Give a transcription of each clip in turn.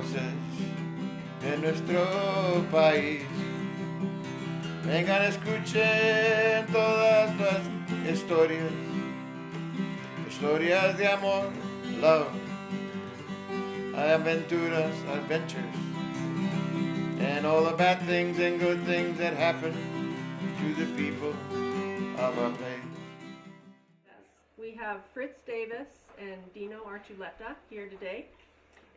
voces de nuestro país. Vengan, escuchen todas las historias, historias de amor, love, aventuras, adventures, and all the bad things and good things that happen to the people of our place. We have Fritz Davis and Dino Archuleta here today.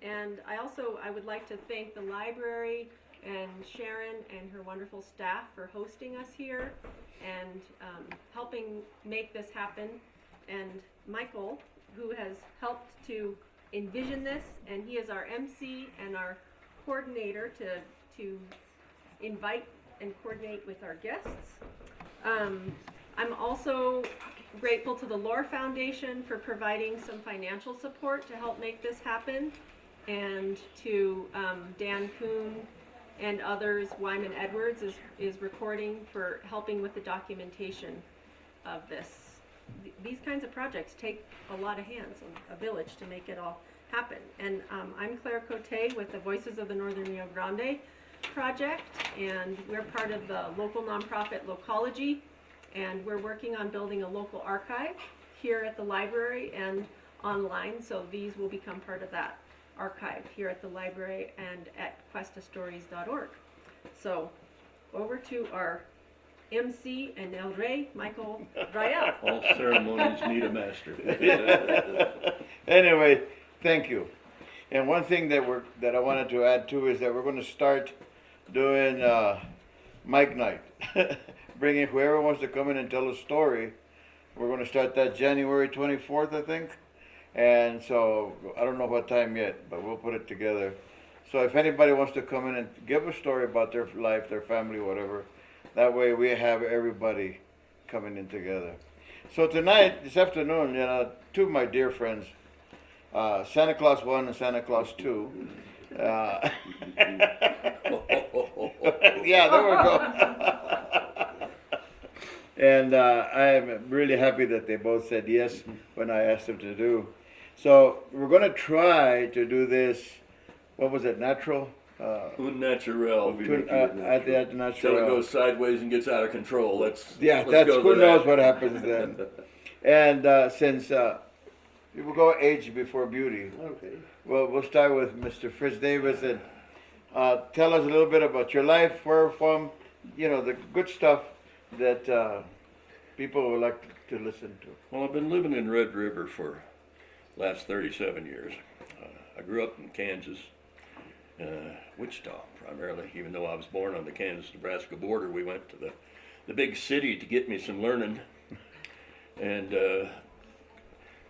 And I would like to thank the library and Sharon and her wonderful staff for hosting us here and helping make this happen. And Michael, who has helped to envision this, and he is our MC and our coordinator to invite and coordinate with our guests. I'm also grateful to the LOR Foundation for providing some financial support to help make this happen, and to Dan Kuehn and others. Wyman Edwards is recording for helping with the documentation of this. These kinds of projects take a lot of hands, a village, to make it all happen. And I'm Claire Coté with the Voices of the Northern Rio Grande project, and we're part of the local nonprofit Locology, and we're working on building a local archive here at the library and online, so these will become part of that archive here at the library and at questastories.org. So over to our MC and El Rey, Michael Rael. All ceremonies need a master. Anyway, thank you. And one thing that I wanted to add too is that we're going to start doing Mike Night, bringing whoever wants to come in and tell a story. We're going to start that January 24th, I think. And so I don't know what time yet, but we'll put it together. So if anybody wants to come in and give a story about their life, their family, whatever, that way we have everybody coming in together. So tonight, this afternoon, two of my dear friends, Santa Claus 1 and Santa Claus 2. Yeah, there we go. And I am really happy that they both said yes when I asked them to do. So we're going to try to do this, what was it, natural? Un natural. At the Until natural. it goes sideways and gets out of control. Let's Who go knows that. what happens then. And since people go age before beauty, Okay. well, we'll start with Mr. Fritz Davis, and tell us a little bit about your life, where from, the good stuff that people would like to listen to. Well, I've been living in Red River for the last 37 years. I grew up in Kansas, Wichita primarily. Even though I was born on the Kansas-Nebraska border, we went to the big city to get me some learning. And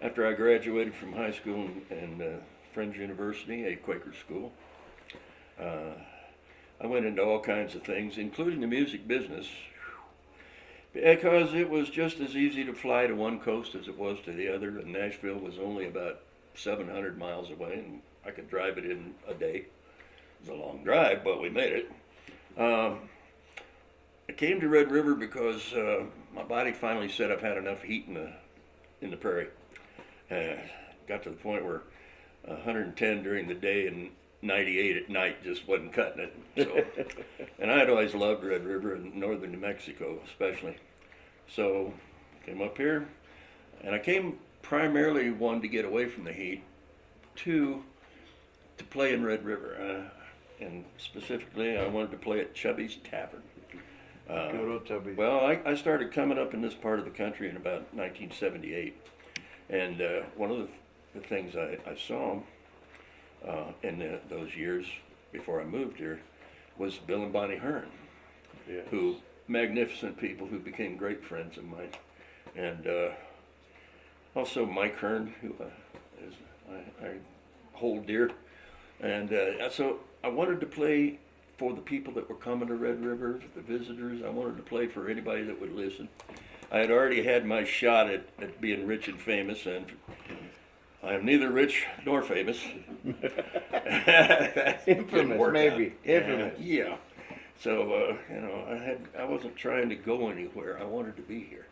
after I graduated from high school and Friends University, a Quaker school, I went into all kinds of things, including the music business, because it was just as easy to fly to one coast as it was to the other, and Nashville was only about 700 miles away, and I could drive it in a day. It was a long drive, but we made it. I came to Red River because my body finally said I've had enough heat in the prairie. Got to the point where 110 during the day and 98 at night just wasn't cutting it. So, and I had always loved Red River and northern New Mexico especially. So came up here, and I came primarily, one, to get away from the heat, two, to play in Red River. And specifically, I wanted to play at Chubby's Tavern. Good old Tubby. Well, I started coming up in this part of the country in about 1978. And one of the things I saw in those years before I moved here was Bill and Bonnie Hearn, Yes. who magnificent people who became great friends of mine. And also Mike Hearn, who I hold dear. And so I wanted to play for the people that were coming to Red River, for the visitors. I wanted to play for anybody that would listen. I had already had my shot at being rich and famous, and I am neither rich nor famous. Infamous, maybe. Infamous. Yeah. So, I wasn't trying to go anywhere. I wanted to be here.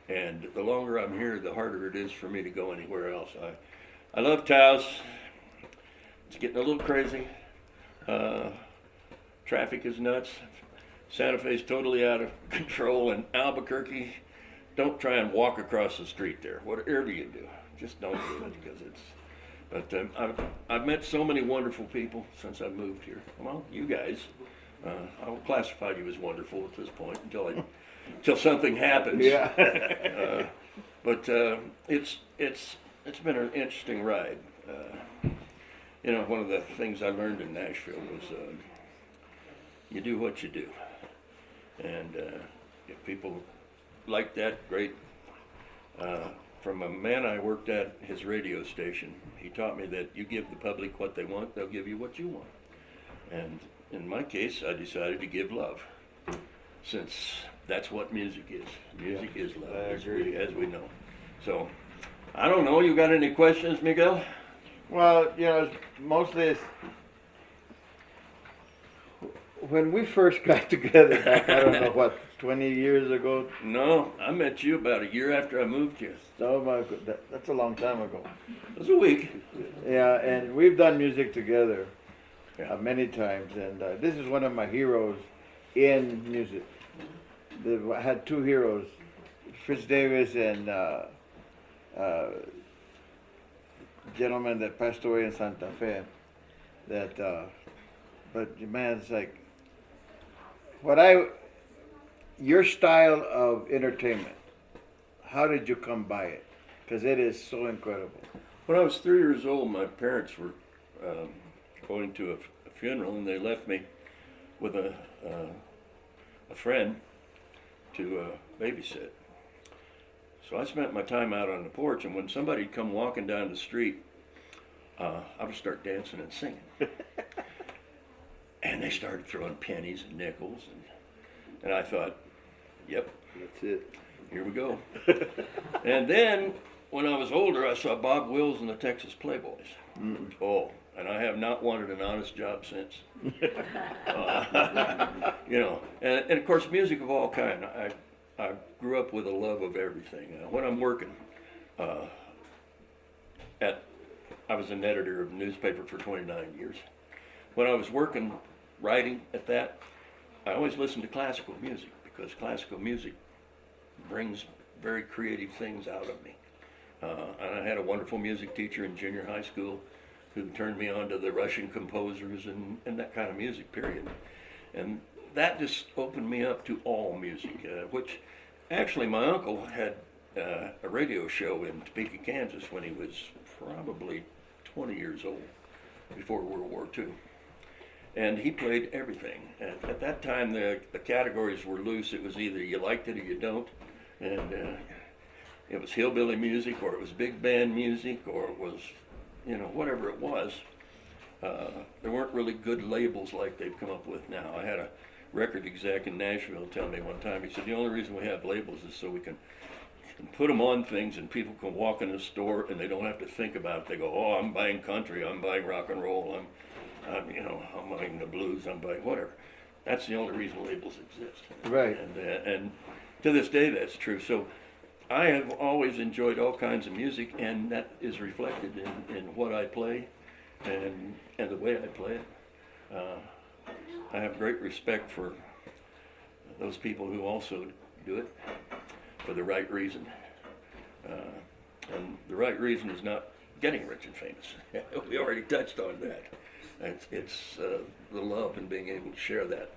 And the longer I'm here, the harder it is for me to go anywhere else. I love Taos. It's getting a little crazy. Traffic is nuts. Santa Fe's totally out of control. And Albuquerque, don't try and walk across the street there. Whatever you do, just don't do it because it's. But I've met so many wonderful people since I moved here. Well, you guys, I will classify you as wonderful at this point until something happens. Yeah. But it's been an interesting ride. You know, one of the things I learned in Nashville was you do what you do, and if people like that, great. From a man I worked at his radio station, he taught me that you give the public what they want, they'll give you what you want. And in my case, I decided to give love, since that's what music is. Music is love, as we know. So, I don't know, you got any questions, Miguel? Well, you know, mostly it's when we first got together back, I don't know what, 20 years ago. No, I met you about a year after I moved here. Oh my God, that's a long time ago. It was a week. Yeah, and we've done music together many times, and this is one of my heroes in music. I had two heroes, Fritz Davis and gentleman that passed away in Santa Fe. But man, it's like your style of entertainment. How did you come by it? Because it is so incredible. When I was 3 years old, my parents were going to a funeral, and they left me with a friend to babysit. So I spent my time out on the porch, and when somebody'd come walking down the street, I would start dancing and singing. And they started throwing pennies and nickels, and I thought, yep, That's it. here we go. And then, when I was older, I saw Bob Wills and the Texas Playboys. Mm. Oh, and I have not wanted an honest job since. You know, and of course, music of all kind. I grew up with a love of everything. When I'm working, I was an editor of a newspaper for 29 years. When I was working, writing at that, I always listened to classical music because classical music brings very creative things out of me. And I had a wonderful music teacher in junior high school who turned me on to the Russian composers and that kind of music, period. And that just opened me up to all music, which actually my uncle had a radio show in Topeka, Kansas when he was probably 20 years old, before World War II. And he played everything. And at that time, the categories were loose. It was either you liked it or you don't. And it was hillbilly music, or it was big band music, or it was, you know, whatever it was. There weren't really good labels like they've come up with now. I had a record exec in Nashville tell me one time, he said, the only reason we have labels is so we can put them on things and people can walk in the store and they don't have to think about it. They go, oh, I'm buying country, I'm buying rock and roll, I'm buying the blues, I'm buying whatever. That's the only reason labels exist. Right. And to this day, that's true. So I have always enjoyed all kinds of music, and that is reflected in what I play and the way I play it. I have great respect for those people who also do it for the right reason. And the right reason is not getting rich and famous. We already touched on that. It's the love and being able to share that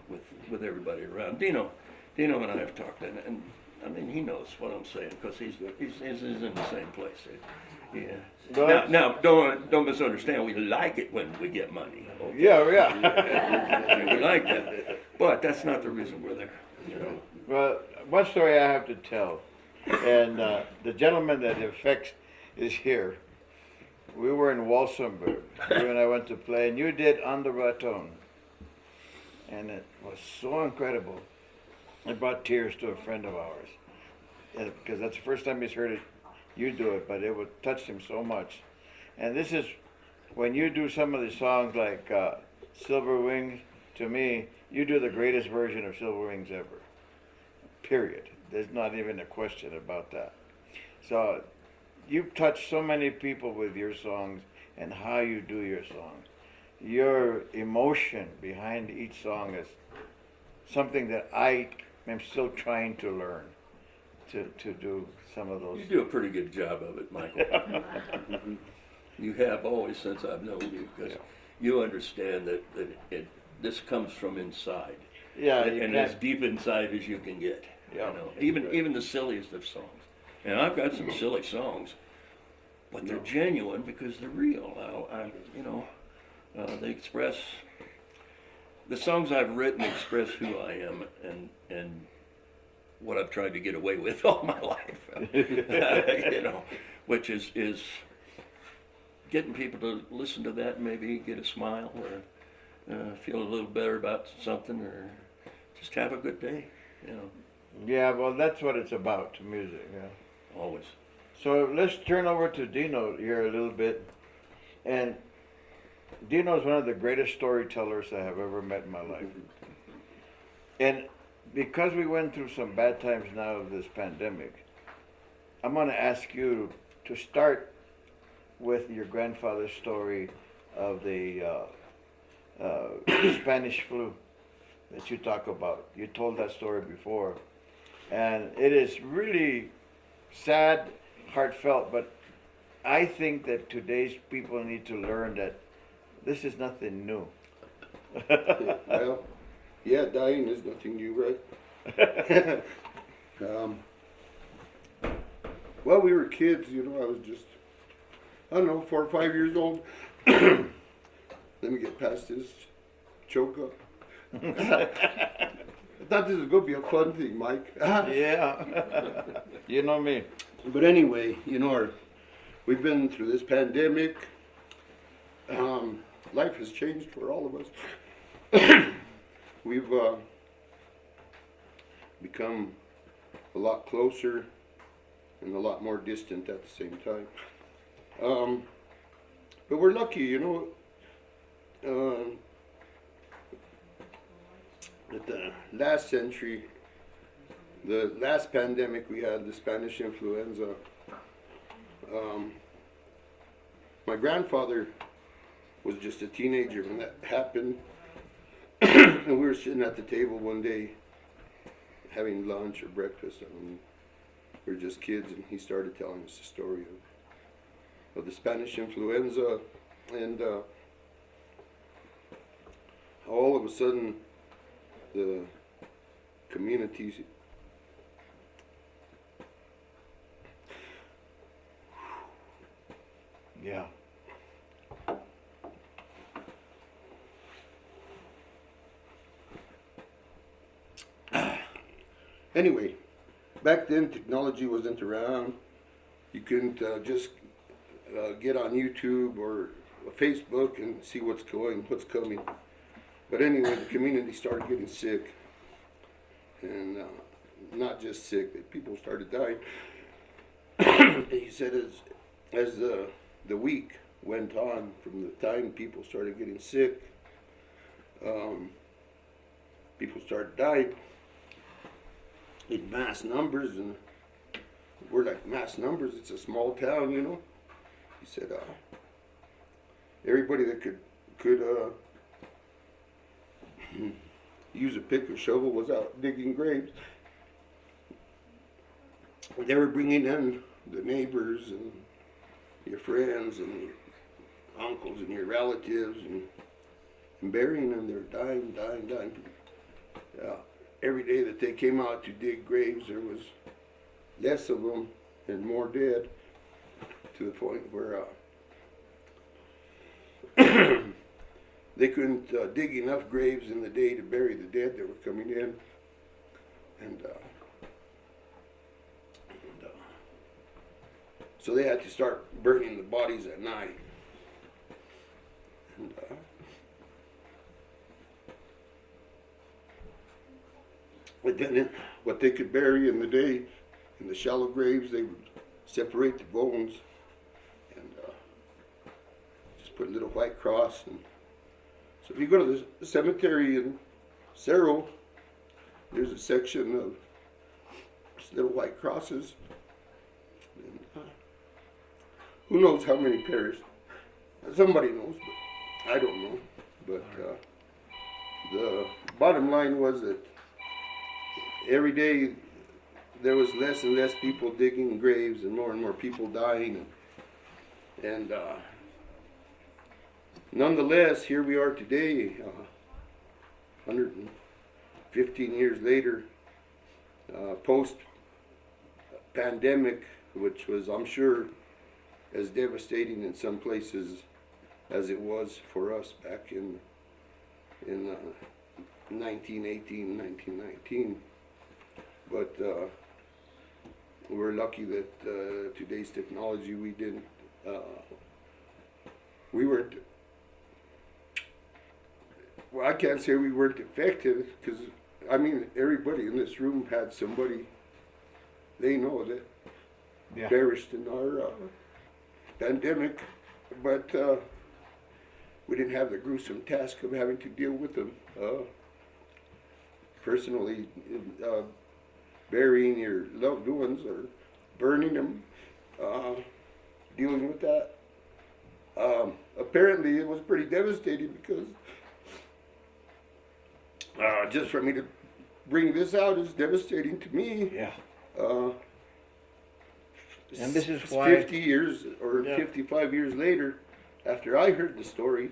with everybody around. Dino and I have talked, and I mean, he knows what I'm saying because he's in the same place. Yeah. Now, don't misunderstand. We like it when we get money. Okay? Yeah. We like that, but that's not the reason we're there. You know. Well, one story I have to tell, and the gentleman that it affects is here. We were in Walsenburg. You and I went to play, and you did On the Raton. And it was so incredible. It brought tears to a friend of ours. Because that's the first time he's heard it, you do it, but it would touch him so much. And this is, when you do some of the songs like Silver Wings, to me, you do the greatest version of Silver Wings ever. Period. There's not even a question about that. So, you've touched so many people with your songs and how you do your song. your emotion behind each song is something that I am still trying to learn to do some of those. You do a pretty good job of it, Michael. You have always since I've known you, because you understand that this comes from inside. Yeah, And as deep inside as you can get. Yeah. You know, even the silliest of songs. And I've got some silly songs, but they're genuine because they're real. They express the songs I've written express who I am and what I've tried to get away with all my life. Which is getting people to listen to that and maybe get a smile or feel a little better about something or just have a good day. Yeah, well, that's what it's about, music. Yeah. Always. So let's turn over to Dino here a little bit. And Dino is one of the greatest storytellers I have ever met in my life. And because we went through some bad times now of this pandemic, I'm going to ask you to start with your grandfather's story of the Spanish flu that you talk about. You told that story before. And it is really sad, heartfelt, but I think that today's people need to learn that this is nothing new. Well, yeah, dying is nothing new, right? Well, we were kids, I was just, I don't know, 4 or 5 years old. Let me get past this choke up. I thought this was going to be a fun thing, Mike. Yeah. You know me. But anyway, we've been through this pandemic. Life has changed for all of us. We've become a lot closer and a lot more distant at the same time. But we're lucky, at the last century, the last pandemic we had, the Spanish influenza, my grandfather was just a teenager when that happened. And we were sitting at the table one day having lunch or breakfast. We were just kids, and he started telling us the story of the Spanish influenza, and all of a sudden the communities Yeah. Anyway, back then technology wasn't around. You couldn't just get on YouTube or Facebook and see what's coming. But anyway, the community started getting sick, and not just sick, people started dying. He said as the week went on, from the time people started getting sick, people started dying in mass numbers, and we're like, mass numbers, it's a small town, He said everybody that could use a pick or shovel was out digging graves. They were bringing in the neighbors and your friends and your uncles and your relatives and burying them. They were dying. Every day that they came out to dig graves, there was less of them and more dead, to the point where they couldn't dig enough graves in the day to bury the dead that were coming in. And so they had to start burning the bodies at night. And but then what they could bury in the day, in the shallow graves, they would separate the bones and just put a little white cross. And so if you go to the cemetery in Cerro, there's a section of just little white crosses. And, who knows how many perished? Somebody knows, but I don't know. But the bottom line was that every day there was less and less people digging graves and more people dying. And nonetheless, here we are today, 115 years later, post-pandemic, which was, I'm sure, as devastating in some places as it was for us back in 1918, 1919. But we're lucky that today's technology, we weren't, well, I can't say we weren't effective, because, I mean, everybody in this room had somebody they know that perished in our pandemic, but we didn't have the gruesome task of having to deal with them. Personally, burying your loved ones or burning them, dealing with that. Apparently it was pretty devastating, because just for me to bring this out is devastating to me. Yeah. And this is why 50 years or 55 years later, after I heard the story,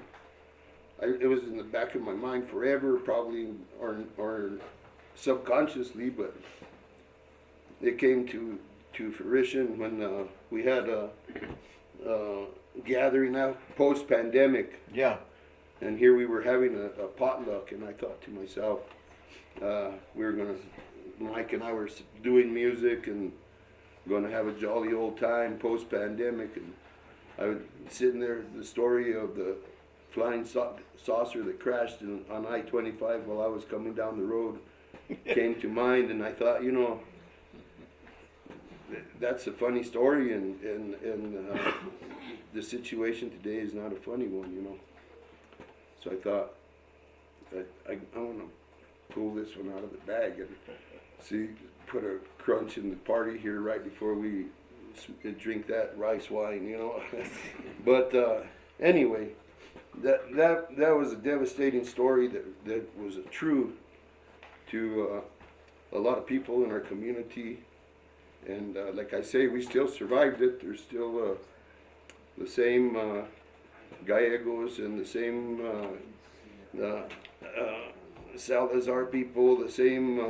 it was in the back of my mind forever, probably, or subconsciously, but it came to fruition when we had a gathering out post-pandemic. Yeah. And here we were having a potluck, and I thought to myself, Mike and I were doing music and going to have a jolly old time post-pandemic, and I was sitting there, the story of the flying saucer that crashed on I-25 while I was coming down the road came to mind, and I thought, that's a funny story, and the situation today is not a funny one, So I thought, I want to pull this one out of the bag and put a crunch in the party here right before we drink that rice wine, But anyway, that was a devastating story that was true to a lot of people in our community. And like I say, we still survived it. There's still the same Gallegos and the same Salazar people, the same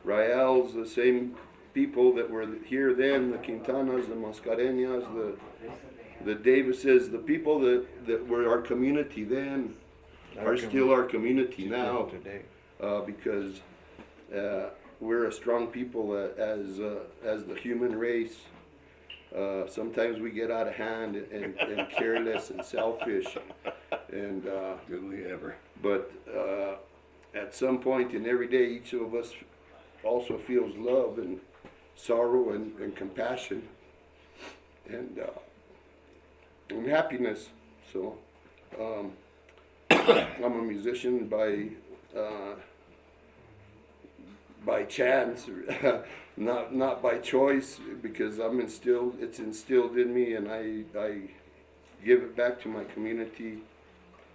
Raels, the same people that were here then, the Quintanas, the Mascareñas, the Davises, the people that were our community then are still our community now today. Because we're a strong people as the human race. Sometimes we get out of hand and careless and selfish, and Do we ever? but at some point in every day, each of us also feels love and sorrow and compassion and happiness. So I'm a musician by chance, not by choice, because it's instilled in me, and I give it back to my community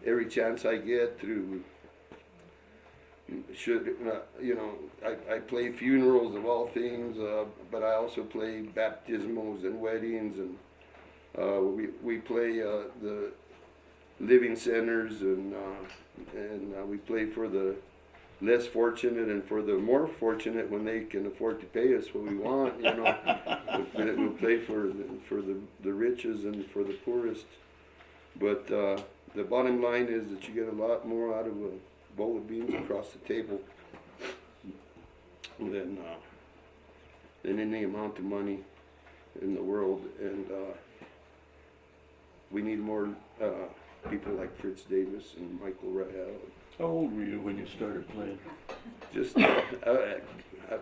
every chance I get through. I play funerals of all things, but I also play baptismals and weddings, and we play the living centers, and we play for the less fortunate and for the more fortunate when they can afford to pay us what we want. We'll play for the riches and for the poorest. But the bottom line is that you get a lot more out of a bowl of beans across the table than any amount of money in the world, and we need more people like Fritz Davis and Michael Rael. How old were you when you started playing? Just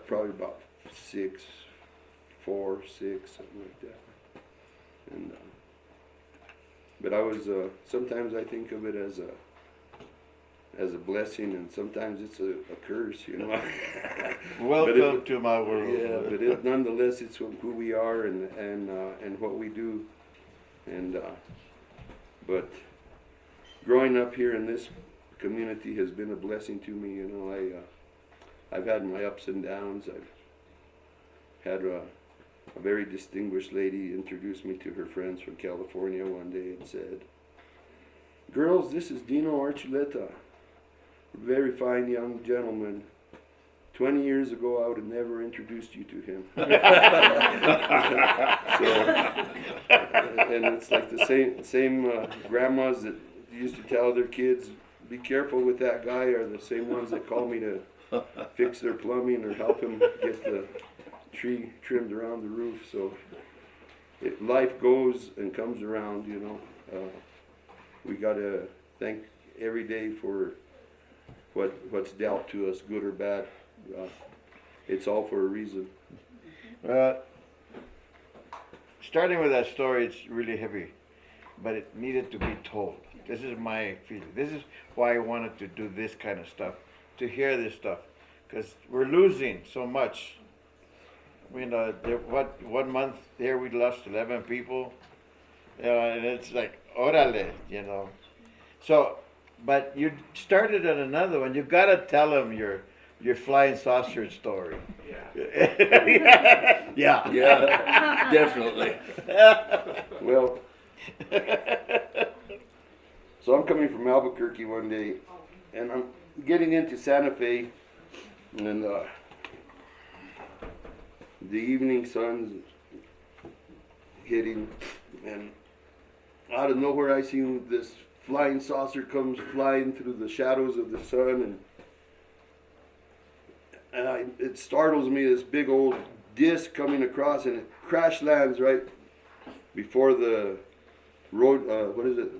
probably about 6, 4, 6, something like that. And but I was sometimes I think of it as a blessing, and sometimes it's a curse, Welcome to my world. Yeah, but nonetheless, it's who we are and what we do, and but growing up here in this community has been a blessing to me. You know, I've had my ups and downs. I've had a very distinguished lady introduce me to her friends from California one day and said, "Girls, this is Dino Archuleta, a very fine young gentleman. 20 years ago, I would have never introduced you to him." So, and it's like the same grandmas that used to tell their kids, "Be careful with that guy," are the same ones that call me to fix their plumbing or help them get the tree trimmed around the roof. So life goes and comes around, you know. We gotta thank every day for what's dealt to us, good or bad. It's all for a reason. Starting with that story, it's really heavy, but it needed to be told. This is my feeling. This is why I wanted to do this kind of stuff, to hear this stuff, because we're losing so much. I mean, what 1 month here we lost 11 people, and it's like, orale, you know. So, but you started on another one. You gotta tell them your flying saucer story. Yeah. Yeah. Yeah, definitely. Well, so I'm coming from Albuquerque one day, and I'm getting into Santa Fe, and the evening sun's hitting, and out of nowhere I see this flying saucer comes flying through the shadows of the sun, and it startles me, this big old disc coming across, and it crash lands right before the road,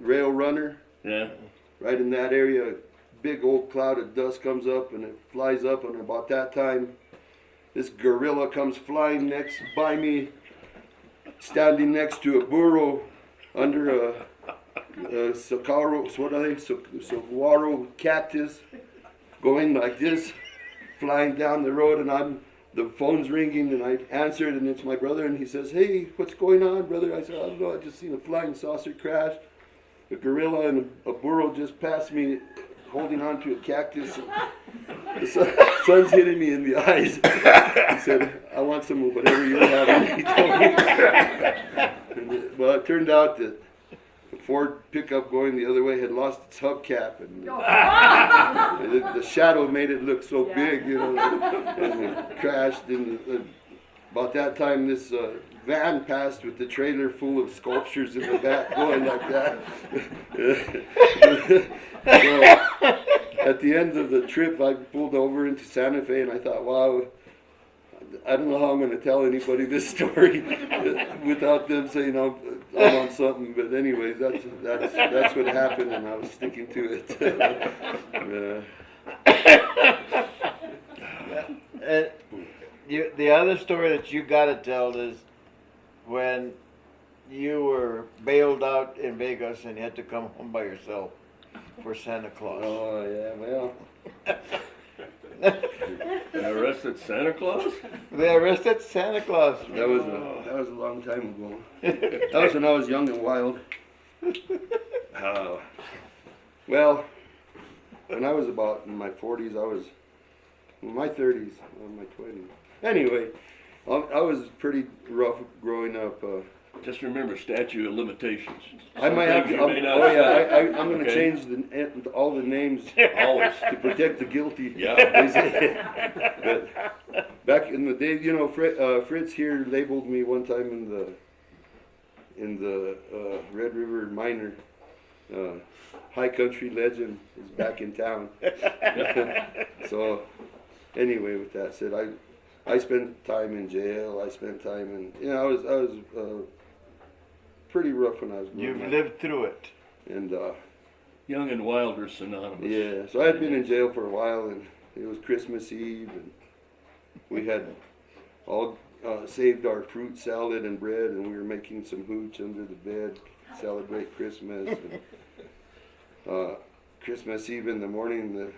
rail runner. Yeah. Right in that area, a big old cloud of dust comes up, and it flies up, and about that time, this gorilla comes flying next by me, standing next to a burro under a saguaro cactus, going like this, flying down the road, and the phone's ringing, and I answered, and it's my brother, and he says, "Hey, what's going on, brother?" I said, "I don't know, I just seen a flying saucer crash. A gorilla and a burro just passed me, holding on to a cactus. The sun's hitting me in the eyes." He said, "I want some of whatever you're having," he told me. Well, it turned out that the Ford pickup going the other way had lost its hubcap, and the shadow made it look so big, you know, and it crashed. And about that time, this van passed with the trailer full of sculptures in the back going like that. So at the end of the trip, I pulled over into Santa Fe, and I thought, wow, I don't know how I'm going to tell anybody this story without them saying I'm on something. But anyways, that's what happened, and I was sticking to it. The other story that you gotta tell is when you were bailed out in Vegas and you had to come home by yourself for Santa Claus. Oh yeah, well. They arrested Santa Claus? They arrested Santa Claus. That was a long time ago. That was when I was young and wild. Well, when I was about in my 40s, I was in my 30s, in my 20s. Anyway, I was pretty rough growing up. Just remember statute of limitations. I might have to. I'm going to change all the names Always. to protect the guilty. Yeah. But back in the day, you know, Fritz here labeled me one time in the Red River Miner. High country legend is back in town. So, anyway, with that said, I spent time in jail. I spent time in, you know, I was pretty rough when I was growing up. You've lived through it. And Young and wild are synonymous. yeah, so I had been in jail for a while, and it was Christmas Eve, and we had all saved our fruit salad and bread, and we were making some hooch under the bed to celebrate Christmas. And, Christmas Eve in the morning,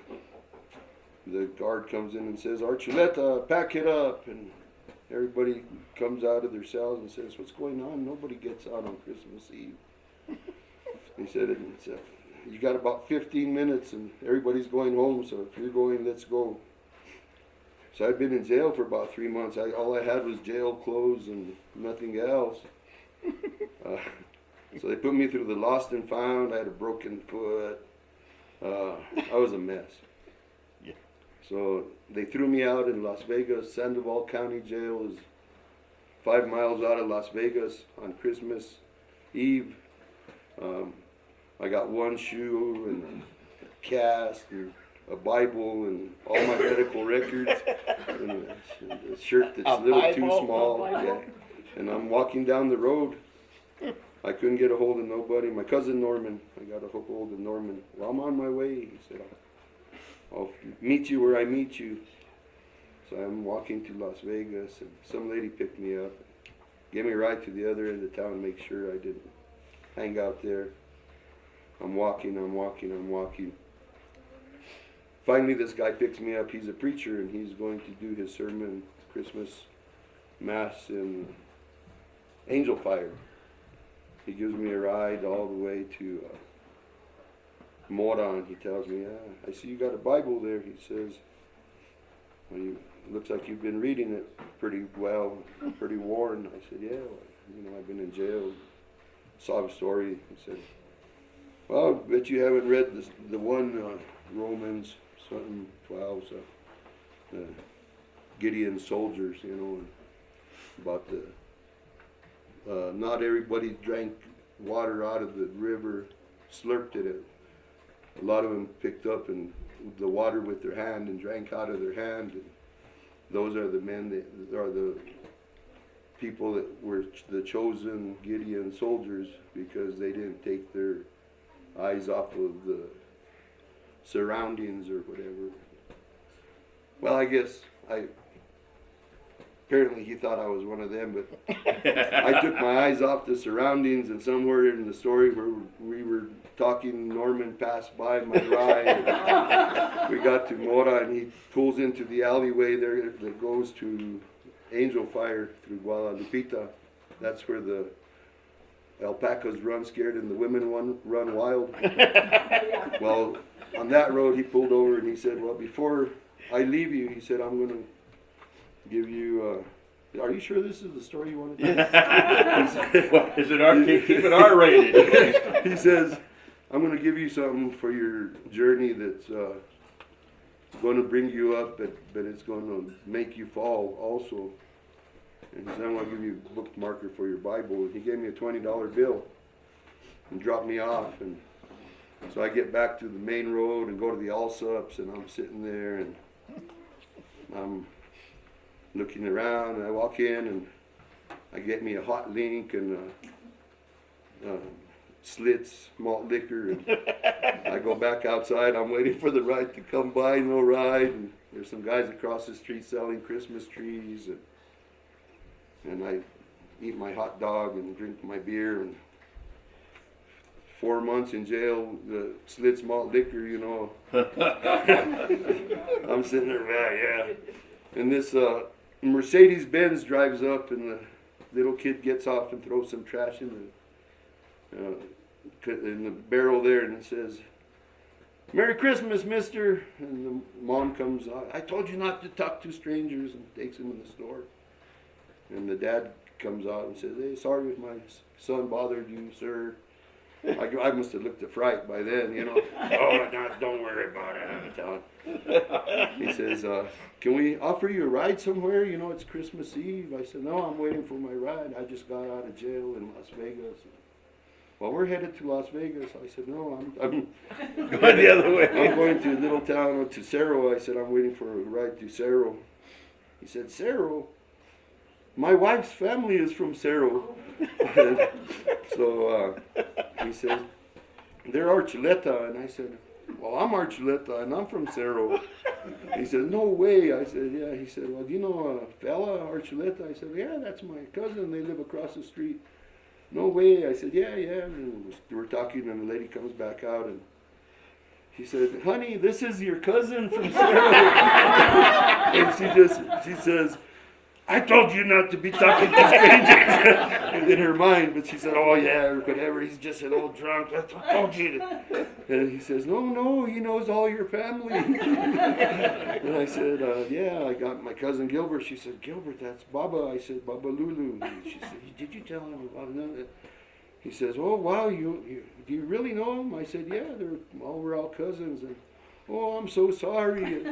the guard comes in and says, "Archuleta, pack it up." And everybody comes out of their cells and says, "What's going on? Nobody gets out on Christmas Eve." He said, you got about 15 minutes and everybody's going home, so if you're going, let's go. So I've been in jail for about 3 months. All I had was jail clothes and nothing else. So they put me through the lost and found. I had a broken foot. I was a mess. Yeah. So they threw me out in Las Vegas. Sandoval County Jail is 5 miles out of Las Vegas on Christmas Eve. I got one shoe and a cast and a Bible and all my medical records and a shirt that's a little too small. Yeah. And I'm walking down the road. I couldn't get a hold of nobody. My cousin Norman, I got a hold of Norman. Well, I'm on my way. He said, I'll meet you where I meet you. So I'm walking to Las Vegas, and some lady picked me up, gave me a ride to the other end of town, make sure I didn't hang out there. I'm walking. Finally, this guy picks me up. He's a preacher, and he's going to do his sermon, Christmas Mass in Angel Fire. He gives me a ride all the way to Moran. He tells me, I see you got a Bible there. He says, well, looks like you've been reading it pretty well, pretty worn. I said, yeah, I've been in jail. Saw a story. He said, well, I bet you haven't read the one Romans something 12, so Gideon's soldiers, about the not everybody drank water out of the river, slurped it. A lot of them picked up and the water with their hand and drank out of their hand. And those are the men that are the people that were the chosen Gideon soldiers, because they didn't take their eyes off of the surroundings or whatever. Well, I guess apparently he thought I was one of them, but I took my eyes off the surroundings, and somewhere in the story where we were talking, Norman passed by my ride. We got to Mora, and he pulls into the alleyway there that goes to Angel Fire through Guadalupita. That's where the alpacas run scared and the women run wild. Well, on that road he pulled over and he said, well, before I leave you, he said, I'm going to give you, are you sure this is the story you want to tell? Well, is it keep it R-rated? He says, I'm going to give you something for your journey that's going to bring you up, but it's going to make you fall also. And he said, I'm going to give you a bookmarker for your Bible. And he gave me a $20 bill and dropped me off. And so I get back to the main road and go to the Allsups, and I'm sitting there and I'm looking around, and I walk in and I get me a hot link and Slits malt liquor, and I go back outside. I'm waiting for the ride to come by, no ride, and there's some guys across the street selling Christmas trees, and I eat my hot dog and drink my beer, and 4 months in jail, the Slits malt liquor, I'm sitting there, yeah. And this Mercedes-Benz drives up, and the little kid gets off and throws some trash in the barrel there, and it says, Merry Christmas, mister. And the mom comes out, I told you not to talk to strangers, and takes him in the store. And the dad comes out and says, hey, sorry if my son bothered you, sir. I must have looked a fright by then, Oh, no, don't worry about it, I'm telling. He says, can we offer you a ride somewhere? It's Christmas Eve. I said, no, I'm waiting for my ride. I just got out of jail in Las Vegas. Well, we're headed to Las Vegas. I said, no, I'm Going the other way. I'm going to a little town, to Cerro. I said, I'm waiting for a ride to Cerro. He said, Cerro? My wife's family is from Cerro. So he said, they're Archuleta. And I said, well, I'm Archuleta, and I'm from Cerro. He said, no way. I said, yeah. He said, well, do you know a fella, Archuleta? I said, yeah, that's my cousin. They live across the street. No way. I said, yeah. And we're talking, and the lady comes back out, and he said, honey, this is your cousin from Cerro. And she says, I told you not to be talking to strangers in her mind, but she said, oh yeah, or whatever, he's just an old drunk, I told you to. And he says, no, he knows all your family. And I said, yeah, I got my cousin Gilbert. She said, Gilbert, that's Baba. I said, Baba Lulu. And she said, did you tell him about it? He says, oh wow, do you really know him? I said, yeah, we're all cousins. And oh, I'm so sorry.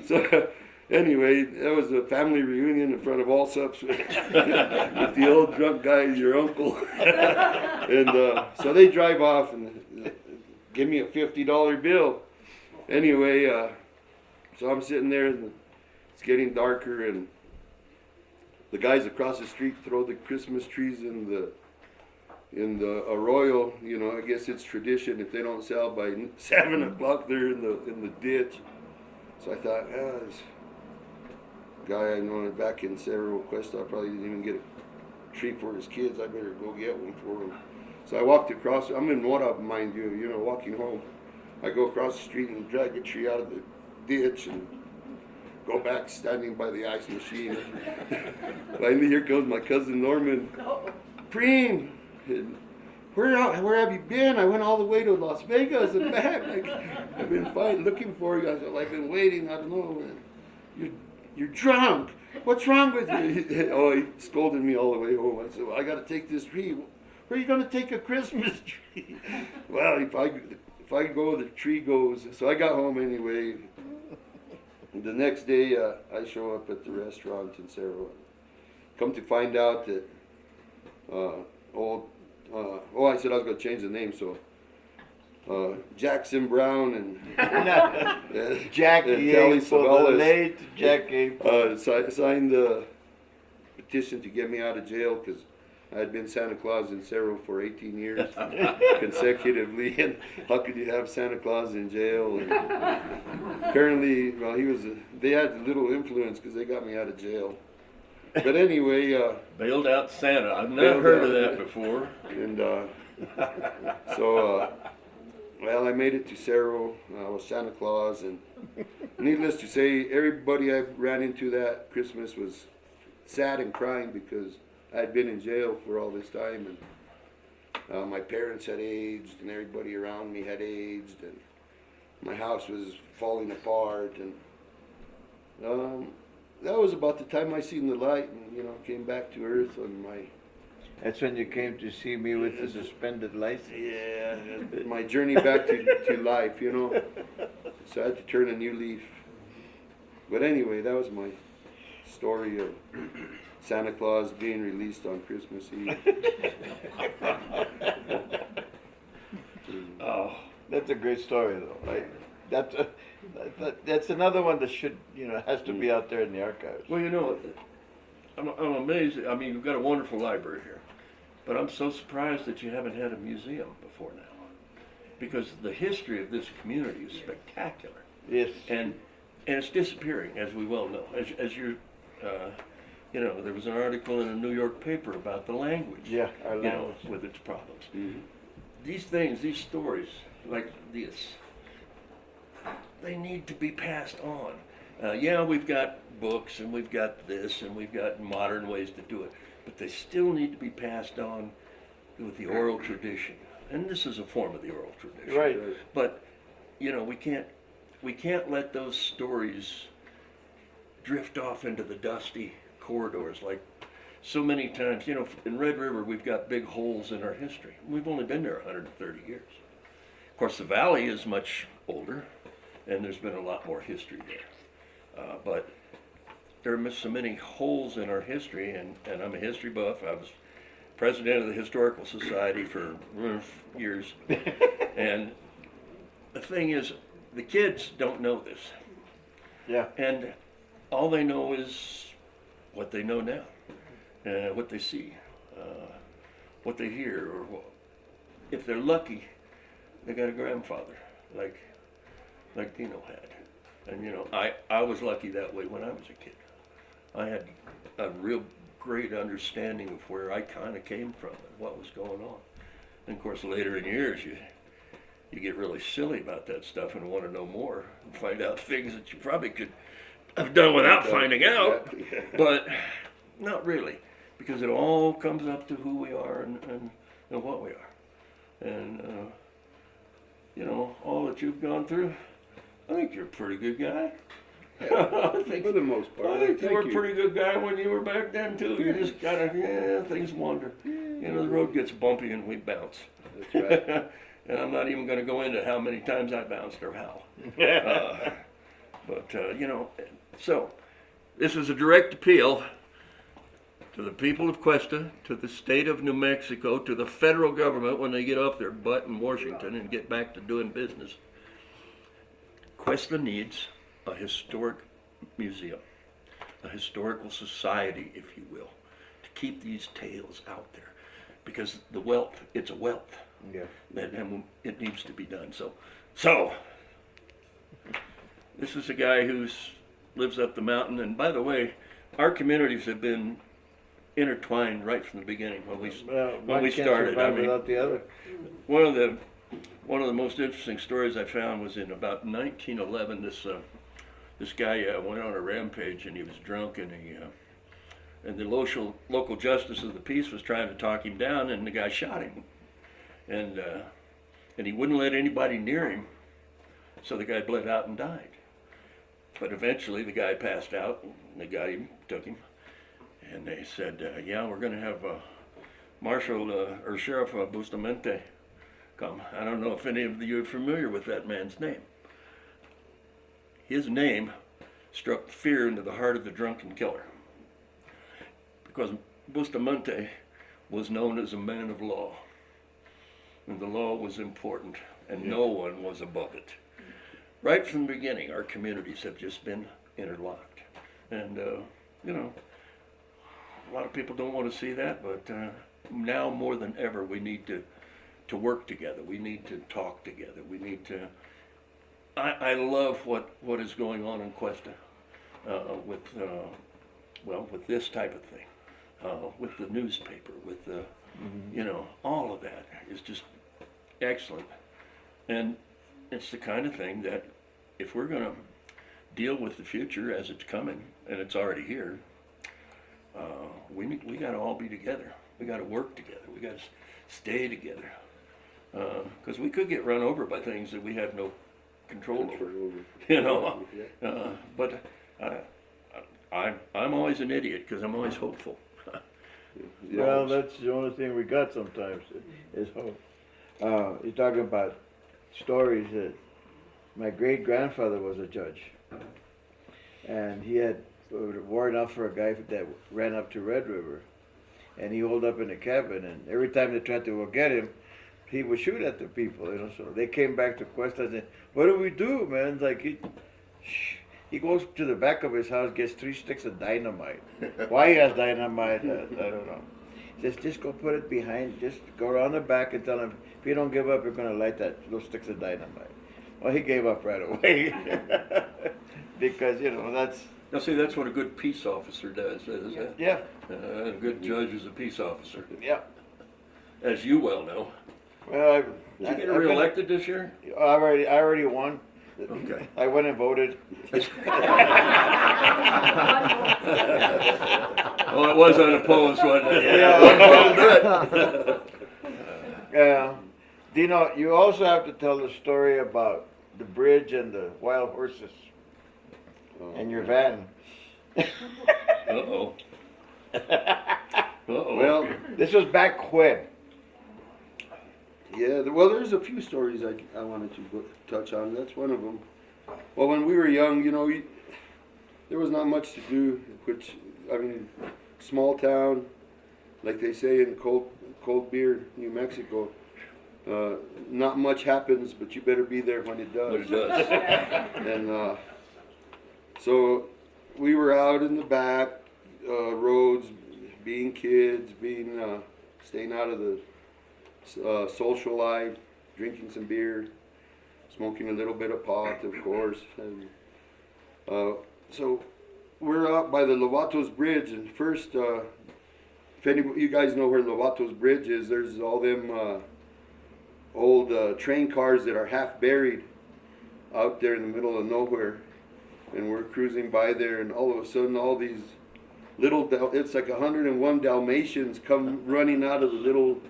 So anyway, that was a family reunion in front of Allsups with the old drunk guy, your uncle. And so they drive off and give me a $50 bill. Anyway, so I'm sitting there and it's getting darker and the guys across the street throw the Christmas trees in the arroyo. You know, I guess it's tradition. If they don't sell by 7 o'clock, they're in the ditch. So I thought, this guy I know back in Cerro, Questa, probably didn't even get a tree for his kids. I better go get one for him. So I walked across. I'm in Mora, mind you. You know, walking home. I go across the street and drag a tree out of the ditch and go back standing by the ice machine. Finally, here comes my cousin Norman. Preen, where have you been? I went all the way to Las Vegas and back. I've been looking for you. I said, I've been waiting. I don't know. You're drunk. What's wrong with you? Oh, he scolded me all the way home. I said, well, I got to take this tree. Where are you going to take a Christmas tree? Well, if I go, the tree goes. So I got home anyway. The next day, I show up at the restaurant in Cerro. Come to find out that I said I was going to change the name, so Jackson Brown and Jackie Kelly A. for the Savalas, late Jackie. signed the petition to get me out of jail because I had been Santa Claus in Cerro for 18 years consecutively, and how could you have Santa Claus in jail? And apparently, well, they had little influence because they got me out of jail. But anyway, Bailed out Santa. I've never heard of that before. And so, well, I made it to Cerro. I was Santa Claus, and needless to say, everybody I ran into that Christmas was sad and crying because I had been in jail for all this time, and my parents had aged, and everybody around me had aged, and my house was falling apart, and that was about the time I seen the light and, came back to earth on my... That's when you came to see me with the suspended license. Yeah, my journey back to life, So I had to turn a new leaf. But anyway, that was my story of Santa Claus being released on Christmas Eve. Oh, that's a great story, though. Right? That's another one that should, has to be out there in the archives. Well, I'm amazed. I mean, you've got a wonderful library here, but I'm so surprised that you haven't had a museum before now, because the history of this community is spectacular. Yes. And it's disappearing, as we well know. As you, there was an article in a New York paper about the language. Yeah, our language. With its problems. Mm-hmm. These stories, like this, they need to be passed on. We've got books and we've got this and we've got modern ways to do it, but they still need to be passed on with the oral tradition. And this is a form of the oral tradition. Right. But, we can't let those stories drift off into the dusty corridors like so many times. In Red River, we've got big holes in our history. We've only been there 130 years. Of course, the valley is much older, and there's been a lot more history there. But there are so many holes in our history, and I'm a history buff. I was president of the Historical Society for years. And the thing is, the kids don't know this. Yeah. And all they know is what they know now, what they see, what they hear, or if they're lucky, they got a grandfather like Dino had. And I was lucky that way when I was a kid. I had a real great understanding of where I kind of came from and what was going on. And of course, later in years, you get really silly about that stuff and want to know more and find out things that you probably could have done without finding out. But not really, because it all comes up to who we are and what we are. And, you know, all that you've gone through, I think you're a pretty good guy. I think, For the most part. I think you Thank were a pretty good guy when you were back then too. You just gotta, things wander. You know, the road gets bumpy and we bounce. That's right. And I'm not even gonna go into how many times I bounced or how. But you know, so this is a direct appeal to the people of Questa, to the state of New Mexico, to the federal government when they get off their butt in Washington and get back to doing business. Questa needs a historic museum, a historical society, if you will, to keep these tales out there, because the wealth, it's a wealth, and it needs to be done. So this is a guy who lives up the mountain, and by the way, our communities have been intertwined right from the beginning when we started. I mean, without the other. one of the most interesting stories I found was in about 1911. This guy went on a rampage, and he was drunk, and the local justice of the peace was trying to talk him down, and the guy shot him, and he wouldn't let anybody near him, so the guy bled out and died. But eventually the guy passed out, and they got him, took him, and they said, yeah, we're going to have Marshal or Sheriff Bustamante come. I don't know if any of you are familiar with that man's name. His name struck fear into the heart of the drunken killer, because Bustamante was known as a man of law, and the law was important, and no one was above it. Right from the beginning, our communities have just been interlocked, and you know, a lot of people don't want to see that, but now more than ever, we need to work together. We need to talk together. We need to. I love what is going on in Questa with this type of thing, with the newspaper, with the, you know, all of that is just excellent. And it's the kind of thing that if we're going to deal with the future as it's coming, and it's already here, we got to all be together. We got to work together. We got to stay together, because we could get run over by things that we have no control over, you know. But I'm always an idiot because I'm always hopeful. Well, that's the only thing we got sometimes is hope. You're talking about stories that my great grandfather was a judge, and he had warrant out for a guy that ran up to Red River, and he holed up in a cabin, and every time they tried to go get him, he would shoot at the people, you know. So they came back to Questa and said, "What do we do, man?" It's like he goes to the back of his house, gets 3 sticks of dynamite. Why he has dynamite, I don't know. He says, just go put it behind, just go around the back and tell him, if you don't give up, you're going to light those sticks of dynamite. Well, he gave up right away. Because, you know, that's... Now, see, that's what a good peace officer does. Yeah. A good judge is a peace officer. Yeah. As you well know. Well, Did you get reelected this year? I already won. Okay. I went and voted. Well, it was unopposed, wasn't it? Yeah. Dino, you also have to tell the story about the bridge and the wild horses and your van. Uh-oh. Uh-oh. Well, This was back when? yeah, well, there's a few stories I wanted to touch on. That's one of them. Well, when we were young, you know, there was not much to do, which, I mean, small town, like they say in Cold Beer, New Mexico, not much happens, but you better be there when it does. But it does. And so we were out in the back roads, being kids, staying out of the social life, drinking some beer, smoking a little bit of pot, of course. And so we're out by the Lovatos Bridge, and first, if you guys know where Lovatos Bridge is, there's all them old train cars that are half buried out there in the middle of nowhere. And we're cruising by there, and all of a sudden all these it's like 101 Dalmatians come running out of the little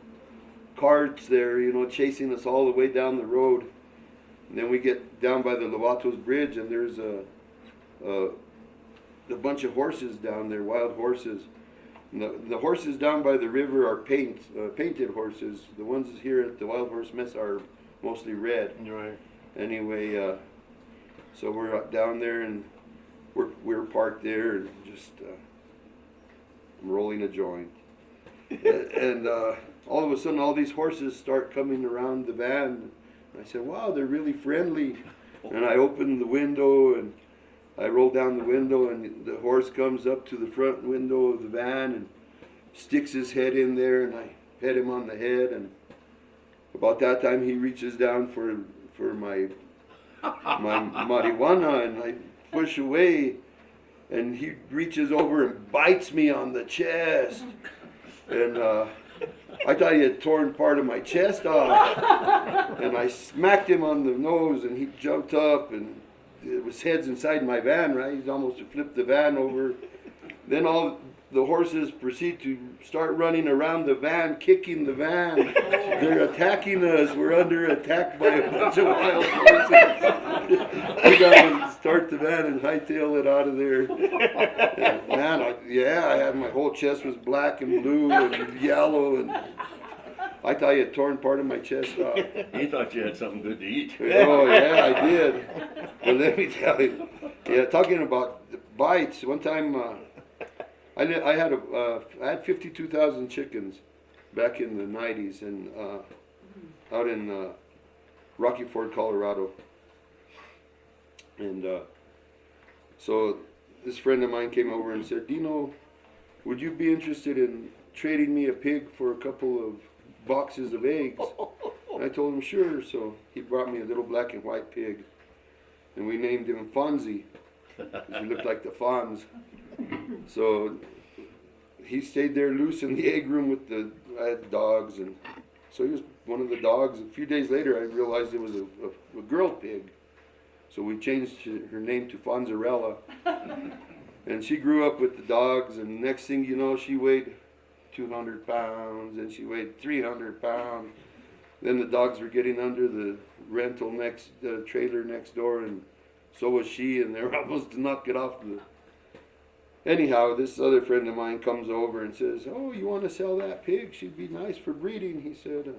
carts there, you know, chasing us all the way down the road. And then we get down by the Lovatos Bridge, and there's a bunch of horses down there, wild horses. And the horses down by the river are painted horses. The ones here at the Wild Horse Mess are mostly red. Right. Anyway, so we're down there, and we're parked there, and just rolling a joint. And all of a sudden, all these horses start coming around the van. And I said, "Wow, they're really friendly." And I opened the window, and I roll down the window, and the horse comes up to the front window of the van and sticks his head in there, and I pet him on the head. And about that time, he reaches down for my marijuana, and I push away, and he reaches over and bites me on the chest. And I thought he had torn part of my chest off. And I smacked him on the nose, and he jumped up, and his head's inside my van, right? He's almost flipped the van over. Then all the horses proceed to start running around the van, kicking the van. They're attacking us. We're under attack by a bunch of wild horses. We got to start the van and hightail it out of there. Man, I had my whole chest was black and blue and yellow, and I thought you had torn part of my chest off. You thought you had something good to eat. Oh yeah, I did. But let me tell you, talking about bites. One time, I had 52,000 chickens back in the '90s, and out in Rocky Ford, Colorado. And so this friend of mine came over and said, "Dino, would you be interested in trading me a pig for a couple of boxes of eggs?" And I told him sure. So he brought me a little black and white pig, and we named him Fonzie. He looked like the Fonz. So he stayed there loose in the egg room with I had dogs, and so he was one of the dogs. A few days later, I realized it was a girl pig. So we changed her name to Fonzarella. And she grew up with the dogs, and next thing you know, she weighed 200 pounds, and she weighed 300 pounds. Then the dogs were getting under the rental trailer next door, and so was she, and they were almost to knock it off the... Anyhow, this other friend of mine comes over and says, "Oh, you want to sell that pig? She'd be nice for breeding." He said,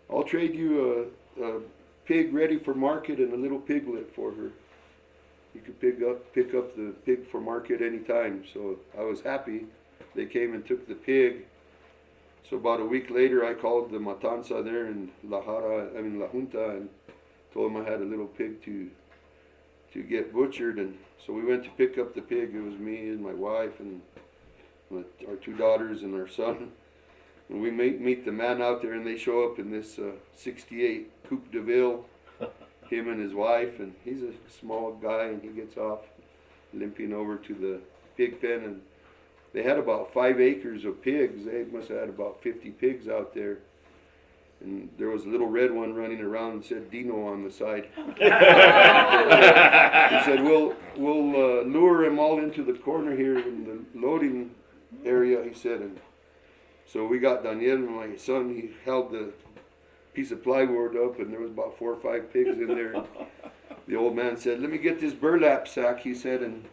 "I'll trade you a pig ready for market and a little piglet for her. You could pick up the pig for market anytime." So I was happy. They came and took the pig. So about a week later, I called the Matanza there in La Junta, and told them I had a little pig to get butchered. And so we went to pick up the pig. It was me and my wife and our two daughters and our son. And we meet the man out there, and they show up in this 68 Coupe de Ville, him and his wife, and he's a small guy, and he gets off limping over to the pig pen, and they had about 5 acres of pigs. They must have had about 50 pigs out there. And there was a little red one running around and said Dino on the side. He said, we'll lure him all into the corner here in the loading area, he said. And so we got Daniel, my son, he held the piece of plywood up, and there was about 4 or 5 pigs in there. And the old man said, "Let me get this burlap sack," he said, "and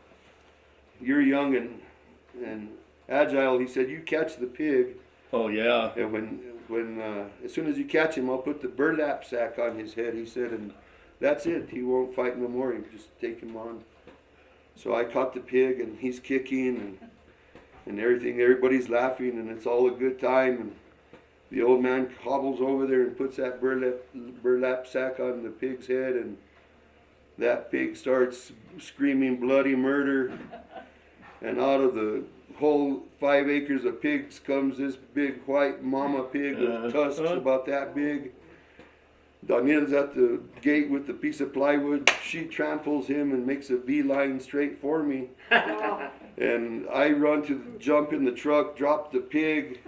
you're young and agile," he said, "you catch the pig. Oh yeah. And when as soon as you catch him, I'll put the burlap sack on his head," he said, "and that's it. He won't fight no more. You just take him on." So I caught the pig, and he's kicking and everything. Everybody's laughing, and it's all a good time. And the old man hobbles over there and puts that burlap sack on the pig's head, and that pig starts screaming bloody murder. And out of the whole 5 acres of pigs comes this big white mama pig with tusks about that big. Daniel's at the gate with the piece of plywood. She tramples him and makes a beeline straight for me. And I run to jump in the truck, drop the pig.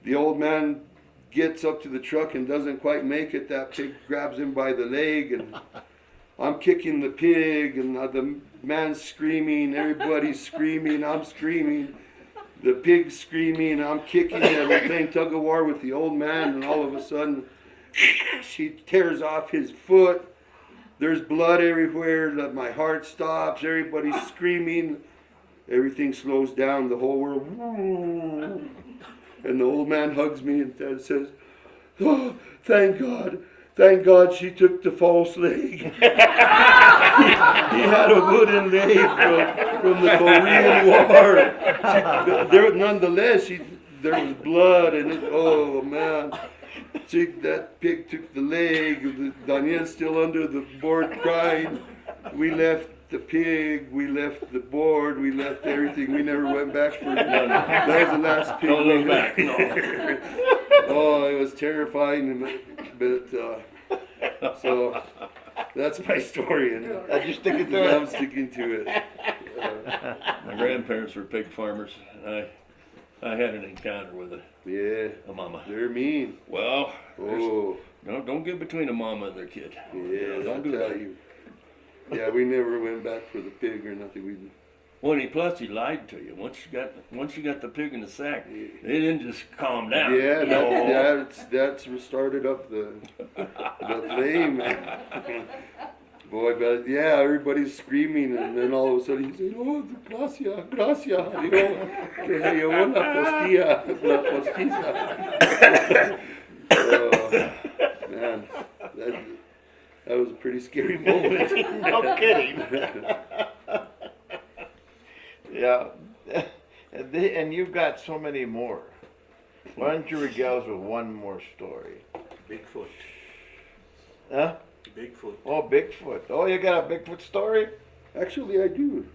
The old man gets up to the truck and doesn't quite make it. That pig grabs him by the leg, and I'm kicking the pig, and the man's screaming, everybody's screaming, I'm screaming, the pig's screaming, I'm kicking it, we're playing tug of war with the old man, and all of a sudden, she tears off his foot. There's blood everywhere, my heart stops, everybody's screaming, everything slows down, the whole world, and the old man hugs me and says, "Oh, thank God she took the false leg." He had a wooden leg from the Korean War. Nonetheless, there was blood, and oh man. That pig took the leg. Daniel's still under the board crying. We left the pig, we left the board, we left everything. We never went back for it. That was the last pig. Don't look back. No. Oh, it was terrifying, but so that's my story, and I just sticking to it. I'm sticking to it. My grandparents were pig farmers, and I had an encounter with a mama. They're mean. Well, Oh, don't get between a mama and their kid. yeah, Don't I'll do tell that. you. Yeah, we never went back for the pig or nothing. Well, plus he lied to you. Once you got the pig in the sack, they didn't just calm down. Yeah, No. that's started up the flame. Boy, but yeah, everybody's screaming, and then all of a sudden he said, "Oh, gracias, gracias, you know, que se llevó la postiza." Oh, man, that was a pretty scary moment. No kidding. Yeah. And you've got so many more. Why don't you regale us with one more story? Bigfoot. Huh? Bigfoot. Oh, Bigfoot. Oh, you got a Bigfoot story? Actually, I do.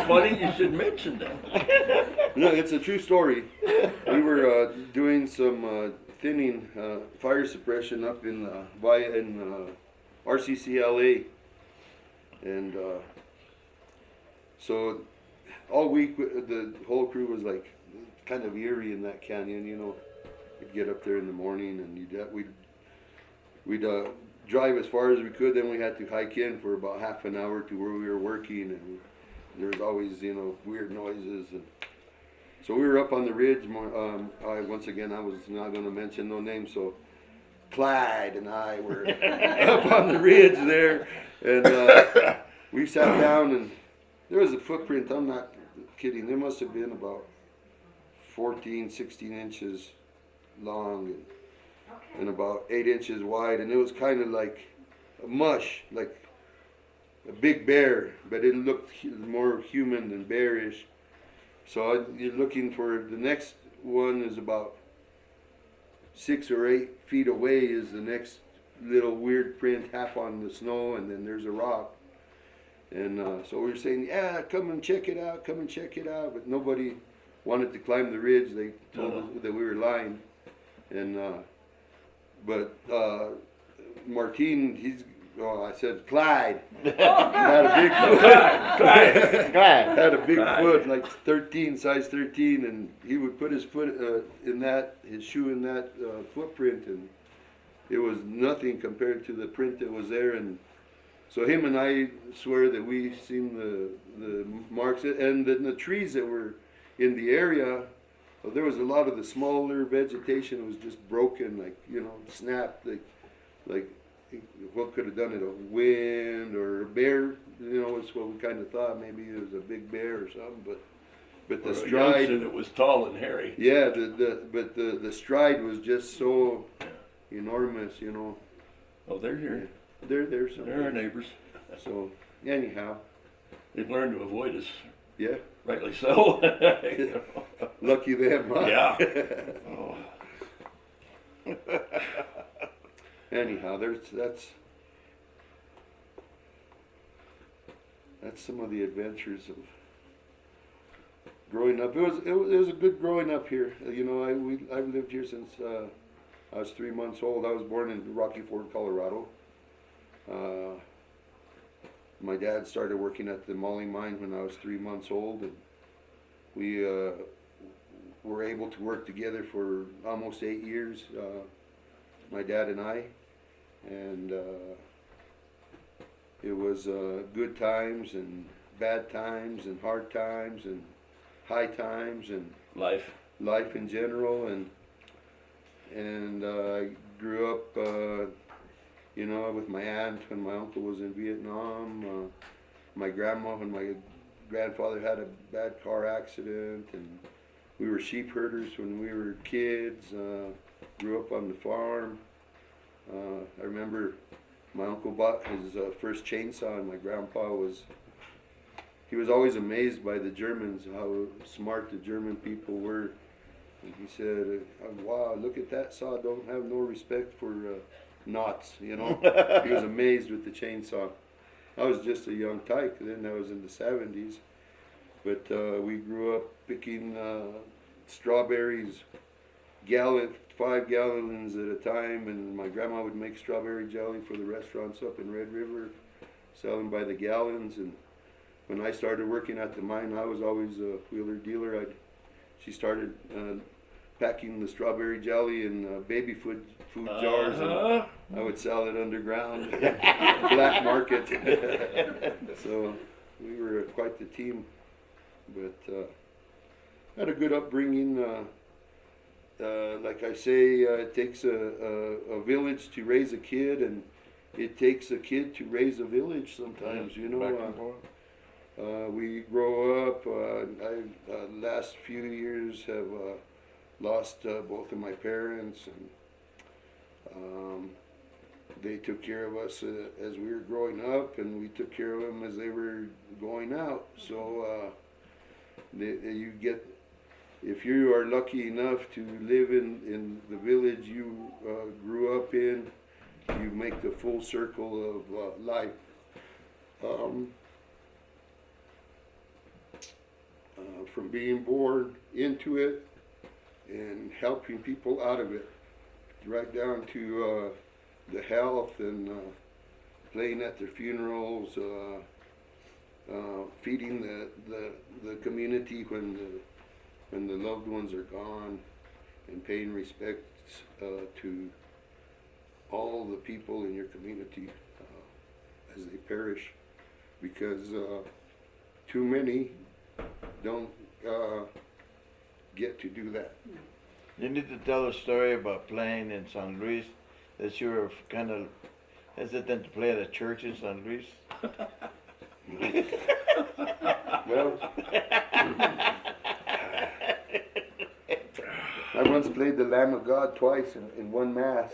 Funny you should mention that. No, it's a true story. We were doing some thinning, fire suppression up in RCCLA, and so all week the whole crew was like kind of eerie in that canyon. You know, we'd get up there in the morning, and we'd drive as far as we could. Then we had to hike in for about half an hour to where we were working, and there was always weird noises. And so we were up on the ridge. Once again, I was not going to mention no names. So Clyde and I were up on the ridge there, and we sat down, and there was a footprint. I'm not kidding. There must have been about 14, 16 inches long and about 8 inches wide, and it was kind of like a mush, like a big bear, but it looked more human than bearish. So you're looking for the next one is about 6 or 8 feet away is the next little weird print, half on the snow, and then there's a rock. And so we were saying, yeah, come and check it out, but nobody wanted to climb the ridge. They told us that we were lying. And but Martin, I said Clyde had a big foot. Clyde. Had a big foot, like 13, size 13, and he would put his foot his shoe in that footprint, and it was nothing compared to the print that was there. And so him and I swear that we seen the marks, and then the trees that were in the area. There was a lot of the smaller vegetation was just broken, like snapped, like what could have done it? A wind or a bear? It's what we kind of thought. Maybe it was a big bear or something. But the stride. It was tall and hairy. Yeah, the stride was just so enormous. Oh, they're here. They're there. They're our neighbors. So anyhow, They've learned to avoid us. yeah. Rightly so. Lucky them, huh? Yeah. Oh. Anyhow, that's some of the adventures of growing up. It was a good growing up here. I've lived here since I was 3 months old. I was born in Rocky Ford, Colorado. My dad started working at the Molly mine when I was 3 months old, and we were able to work together for almost 8 years, my dad and I, and It was good times and bad times and hard times and high times and Life. life in general. And I grew up, you know, with my aunt when my uncle was in Vietnam, my grandma when my grandfather had a bad car accident, and we were sheep herders when we were kids. Grew up on the farm. I remember my uncle bought his first chainsaw, and my grandpa he was always amazed by the Germans, how smart the German people were. And he said, wow, look at that saw, don't have no respect for knots, you know. He was amazed with the chainsaw. I was just a young tyke then, I was in the 70s. But we grew up picking strawberries, 5 gallons at a time, and my grandma would make strawberry jelly for the restaurants up in Red River, selling by the gallons. And when I started working at the mine, I was always a wheeler dealer. She started packing the strawberry jelly in baby food jars, and I would sell it underground, black market. So we were quite the team, but had a good upbringing. Like I say, it takes a village to raise a kid, and it takes a kid to raise a village sometimes, you know. We grow up, last few years have lost both of my parents, and they took care of us as we were growing up, and we took care of them as they were going out. So if you are lucky enough to live in the village you grew up in, you make the full circle of life. From being born into it and helping people out of it, right down to the health and playing at their funerals, feeding the community when the loved ones are gone, and paying respects to all the people in your community as they perish, because too many don't get to do that. You need to tell a story about playing in San Luis, that you were kind of hesitant to play at a church in San Luis. Well, I once played the Lamb of God twice in one mass.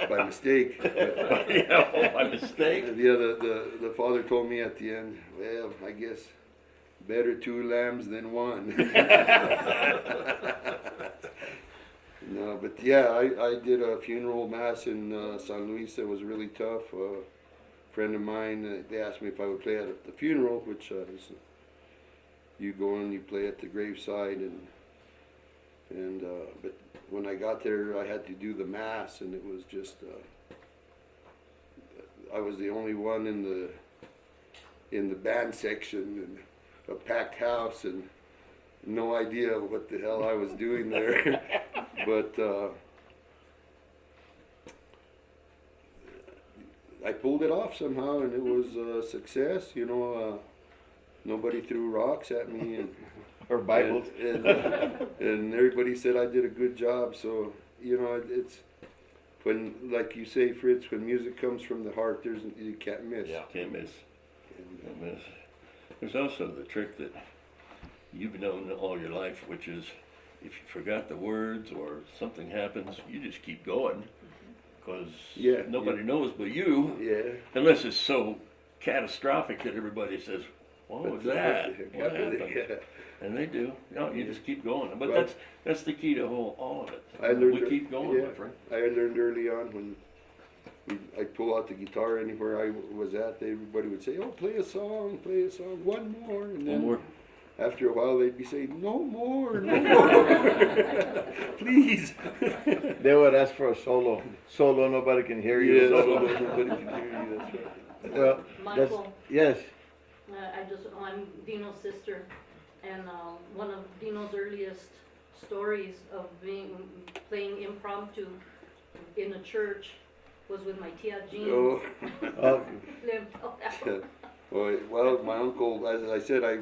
By mistake. Yeah, by mistake. Yeah, the father told me at the end, well, I guess better 2 lambs than 1. No, but yeah, I did a funeral mass in San Luis that was really tough. A friend of mine, they asked me if I would play at the funeral, which is, you go and you play at the graveside, and but when I got there, I had to do the mass, and it was just I was the only one in the band section, and a packed house, and no idea what the hell I was doing there. But I pulled it off somehow, and it was a success. You know, nobody threw rocks at me, and Or Bibles. and everybody said I did a good job. So, you know, it's when, like you say, Fritz, when music comes from the heart, you can't miss. Yeah. Can't miss. Can't miss. There's also the trick that you've known all your life, which is if you forgot the words or something happens, you just keep going, because nobody knows but you. Yeah. Unless it's so catastrophic that everybody says, "What was that? What happened?" Yeah. And they do. No, you just keep going. But that's the key to all of it. I learned we keep going, my friend. I learned early on when I'd pull out the guitar anywhere I was at, everybody would say, "Oh, play a song, one more," and then more. After a while they'd be saying, "No more, no more, please." They would ask for a solo. Solo, nobody can hear you. Yeah, Solo. nobody can hear you. That's right. Well, that's, Michael, yes. I'm Dino's sister, and one of Dino's earliest stories of playing impromptu in a church was with my tia Jean. Oh. Lived out that Well, my uncle, as I said, I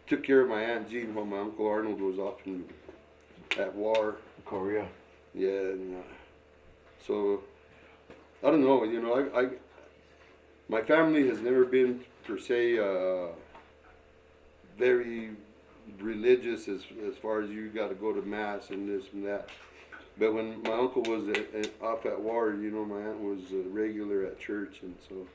took care of my Aunt Jean while my Uncle Arnold was off at war. Korea. Yeah, and so I don't know. You know, I my family has never been per se very religious as far as you got to go to mass and this and that. But when my uncle was off at war, you know, my aunt was a regular at church, and so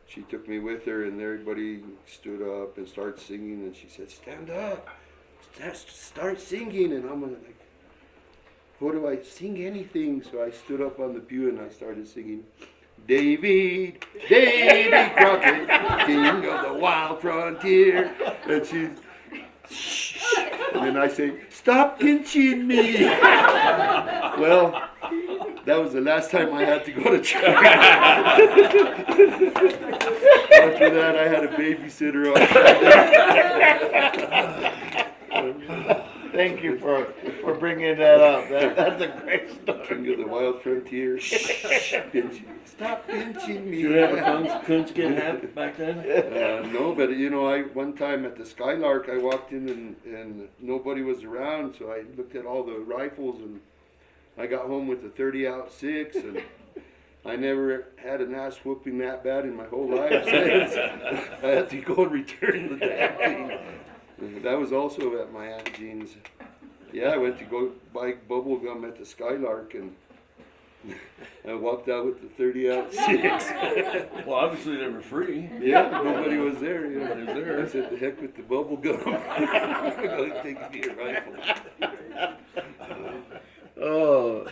she took me with her, and everybody stood up and started singing, and she said, "Stand up, start singing," and I'm like, "What do I sing anything?" So I stood up on the pew and I started singing, Davy Crockett, king of the wild frontier. And she's, and then I say, "Stop pinching me." Well, that was the last time I had to go to church. After that, I had a babysitter on. Thank you for bringing that up. That's a great story. King of the wild frontier. Stop pinching me. Did you have a coonskin hat back then? No, but you know, one time at the Skylark, I walked in and nobody was around, so I looked at all the rifles, and I got home with a 30-06, and I never had an ass whooping that bad in my whole life since. I had to go and return the damn thing. And that was also at my Aunt Jean's. Yeah, I went to go buy bubble gum at the Skylark, and I walked out with the 30-06. Well, obviously they were free. Yeah, nobody was there. You know. Nobody was there. I said, "The heck with the bubble gum." I'm going to take me a rifle. Oh.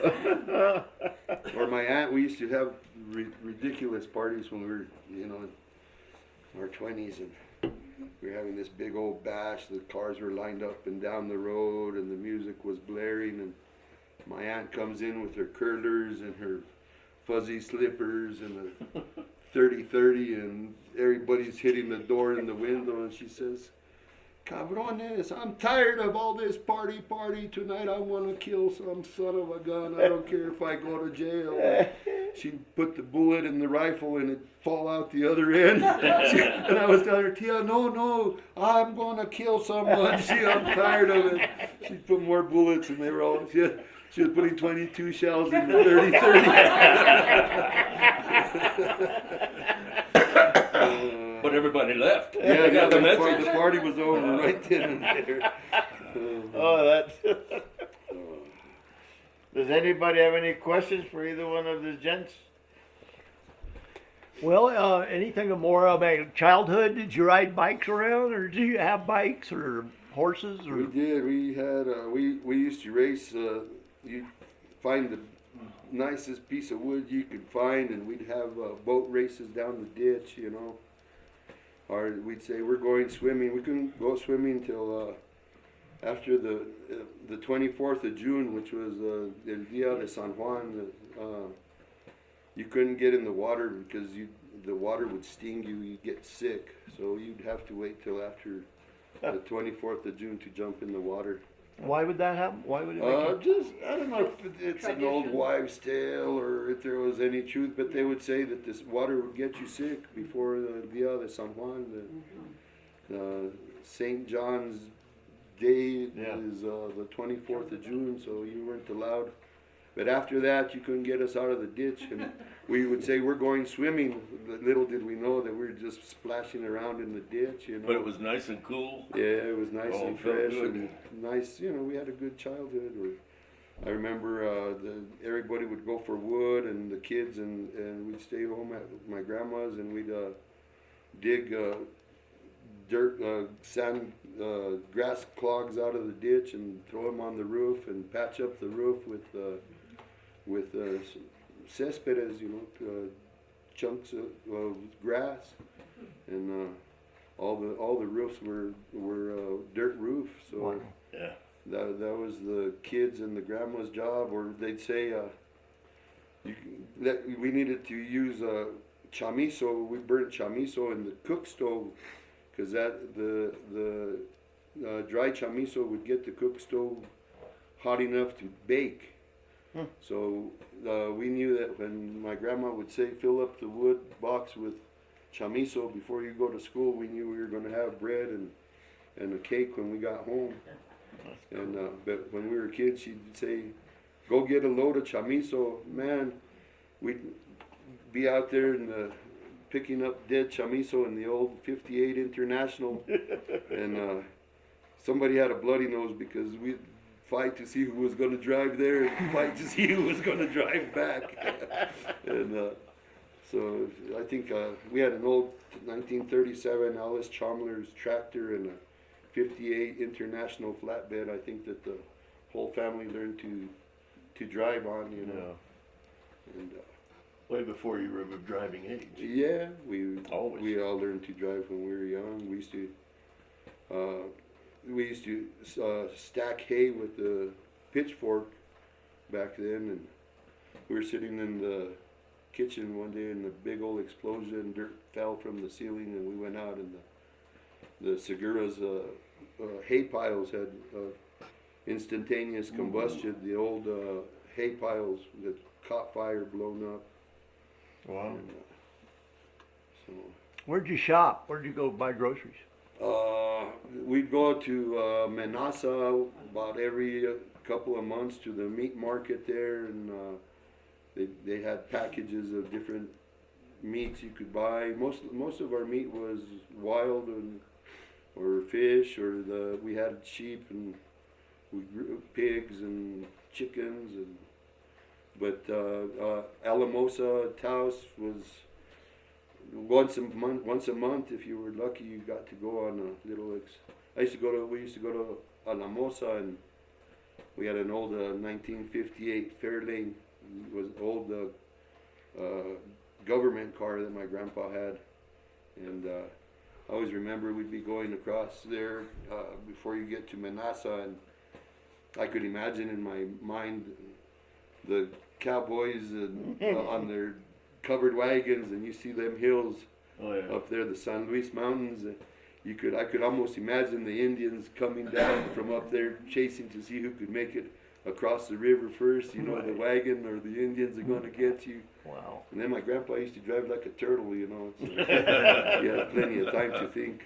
Or my aunt, we used to have ridiculous parties when we were, you know, in our 20s, and we were having this big old bash. The cars were lined up and down the road, and the music was blaring, and my aunt comes in with her curlers and her fuzzy slippers and a 30-30, and everybody's hitting the door and the window, and she says, "Cabrones, I'm tired of all this party. Tonight I want to kill some son of a gun. I don't care if I go to jail." She'd put the bullet in the rifle and it'd fall out the other end. And I was telling her, "Tia, no, I'm going to kill someone. I'm tired of it." She'd put more bullets, and they were all, she was putting 22 shells in the 30-30. But everybody left. Yeah, They got the the message. party was over right then and there. Oh, that's. Does anybody have any questions for either one of the gents? Well, anything more about childhood? Did you ride bikes around, or do you have bikes or horses? Or We did. We had. We used to race. You find the nicest piece of wood you could find, and we'd have boat races down the ditch. You know, or we'd say we're going swimming. We couldn't go swimming till after the 24th of June, which was El Dia de San Juan. You couldn't get in the water because the water would sting you. You'd get sick, so you'd have to wait till after the 24th of June to jump in the water. why would that happen? Why would it make you? Just, I don't know if it's an old Tradition. wives' tale or if there was any truth, but they would say that this water would get you sick before the Dia de San Juan. St. John's Day is the 24th of June, so you weren't allowed. But after that, you couldn't get us out of the ditch, and we would say we're going swimming. Little did we know that we were just splashing around in the ditch, you know. But it was nice and cool. Yeah, it was nice Oh, and it felt fresh good. and nice. You know, we had a good childhood. I remember everybody would go for wood, and the kids, and we'd stay home at my grandma's, and we'd dig dirt, sand, grass clogs out of the ditch and throw them on the roof and patch up the roof with céspedes, you know, chunks of grass, and all the roofs were dirt roofs. So Wow. Yeah. that was the kids and the grandma's job, or they'd say we needed to use chamizo. We burnt chamizo in the cook stove because the dry chamizo would get the cook stove hot enough to bake. So we knew that when my grandma would say, fill up the wood box with chamizo before you go to school, we knew we were going to have bread and a cake when we got home. And but when we were kids, she'd say, go get a load of chamizo. Man, we'd be out there picking up dead chamizo in the old 58 International. And somebody had a bloody nose because we'd fight to see who was going to drive there and fight to see who was going to drive back. And so I think we had an old 1937 Alice Chalmers tractor and a 58 International flatbed. I think that the whole family learned to drive on, you know. And Way before you were of driving age. yeah, we Always. all learned to drive when we were young. We used to stack hay with the pitchfork back then, and we were sitting in the kitchen one day and a big old explosion, dirt fell from the ceiling, and we went out and the Segura's hay piles had instantaneous combustion. The old hay piles that caught fire, blown up. Wow. And, so Where'd you shop? Where'd you go buy groceries? we'd go to Manasa about every couple of months to the meat market there, and they had packages of different meats you could buy. Most of our meat was wild or fish, or we had sheep and we grew pigs and chickens, but Alamosa Taos was once a month. If you were lucky, you got to go on a little. We used to go to Alamosa, and we had an old 1958 Fairlane. It was an old government car that my grandpa had, and I always remember we'd be going across there before you get to Manasa, and I could imagine in my mind the cowboys on their covered wagons, and you see them hills up there, the San Luis Mountains. I could almost imagine the Indians coming down from up there, chasing to see who could make it across the river first. You know, the wagon or the Indians are going to get you. Wow. And then my grandpa used to drive like a turtle, you know. So he had plenty of time to think.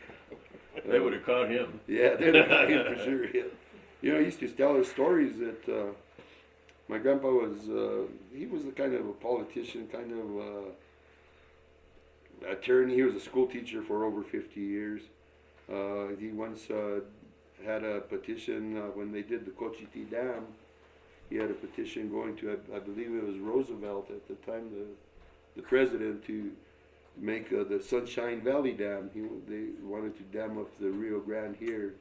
They would have caught him. Yeah, they'd have got him for sure. Yeah. You know, he used to tell us stories that my grandpa was, he was a kind of a politician, kind of attorney. He was a school teacher for over 50 years. He once had a petition when they did the Cochiti Dam. He had a petition going to, I believe it was Roosevelt at the time, the president, to make the Sunshine Valley Dam. They wanted to dam up the Rio Grande here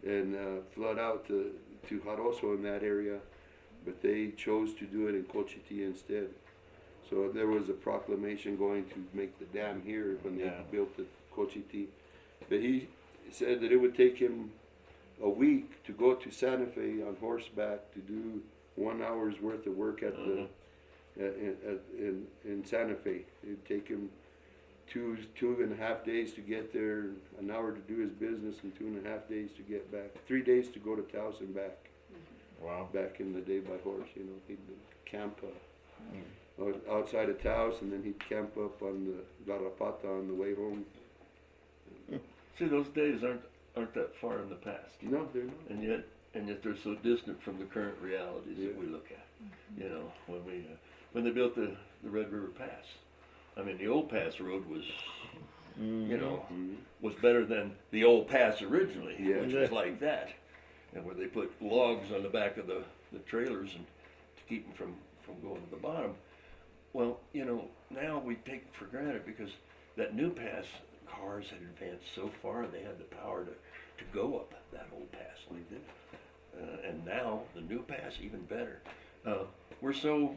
and flood out to Jaroso in that area, but they chose to do it in Cochiti instead. So there was a proclamation going to make the dam here when they built the Cochiti. But he said that it would take him a week to go to Santa Fe on horseback to do 1 hour's worth of work at in Santa Fe. It'd take him two and a half days to get there, an hour to do his business, and 2.5 days to get back. 3 days to go to Taos and back. Wow. Back in the day by horse, you know, he'd camp outside of Taos, and then he'd camp up on the Garrapata on the way home. See, those days aren't that far in the past. No, they're not. And yet they're so distant from the current realities that we look at. You know, when they built the Red River Pass. I mean, the old pass road was, you know, was better than the old pass originally, which was like that, and where they put logs on the back of the trailers and to keep them from going to the bottom. Well, you know, now we take it for granted because that new pass, cars had advanced so far, they had the power to go up that old pass like this. And now the new pass, even better. We're so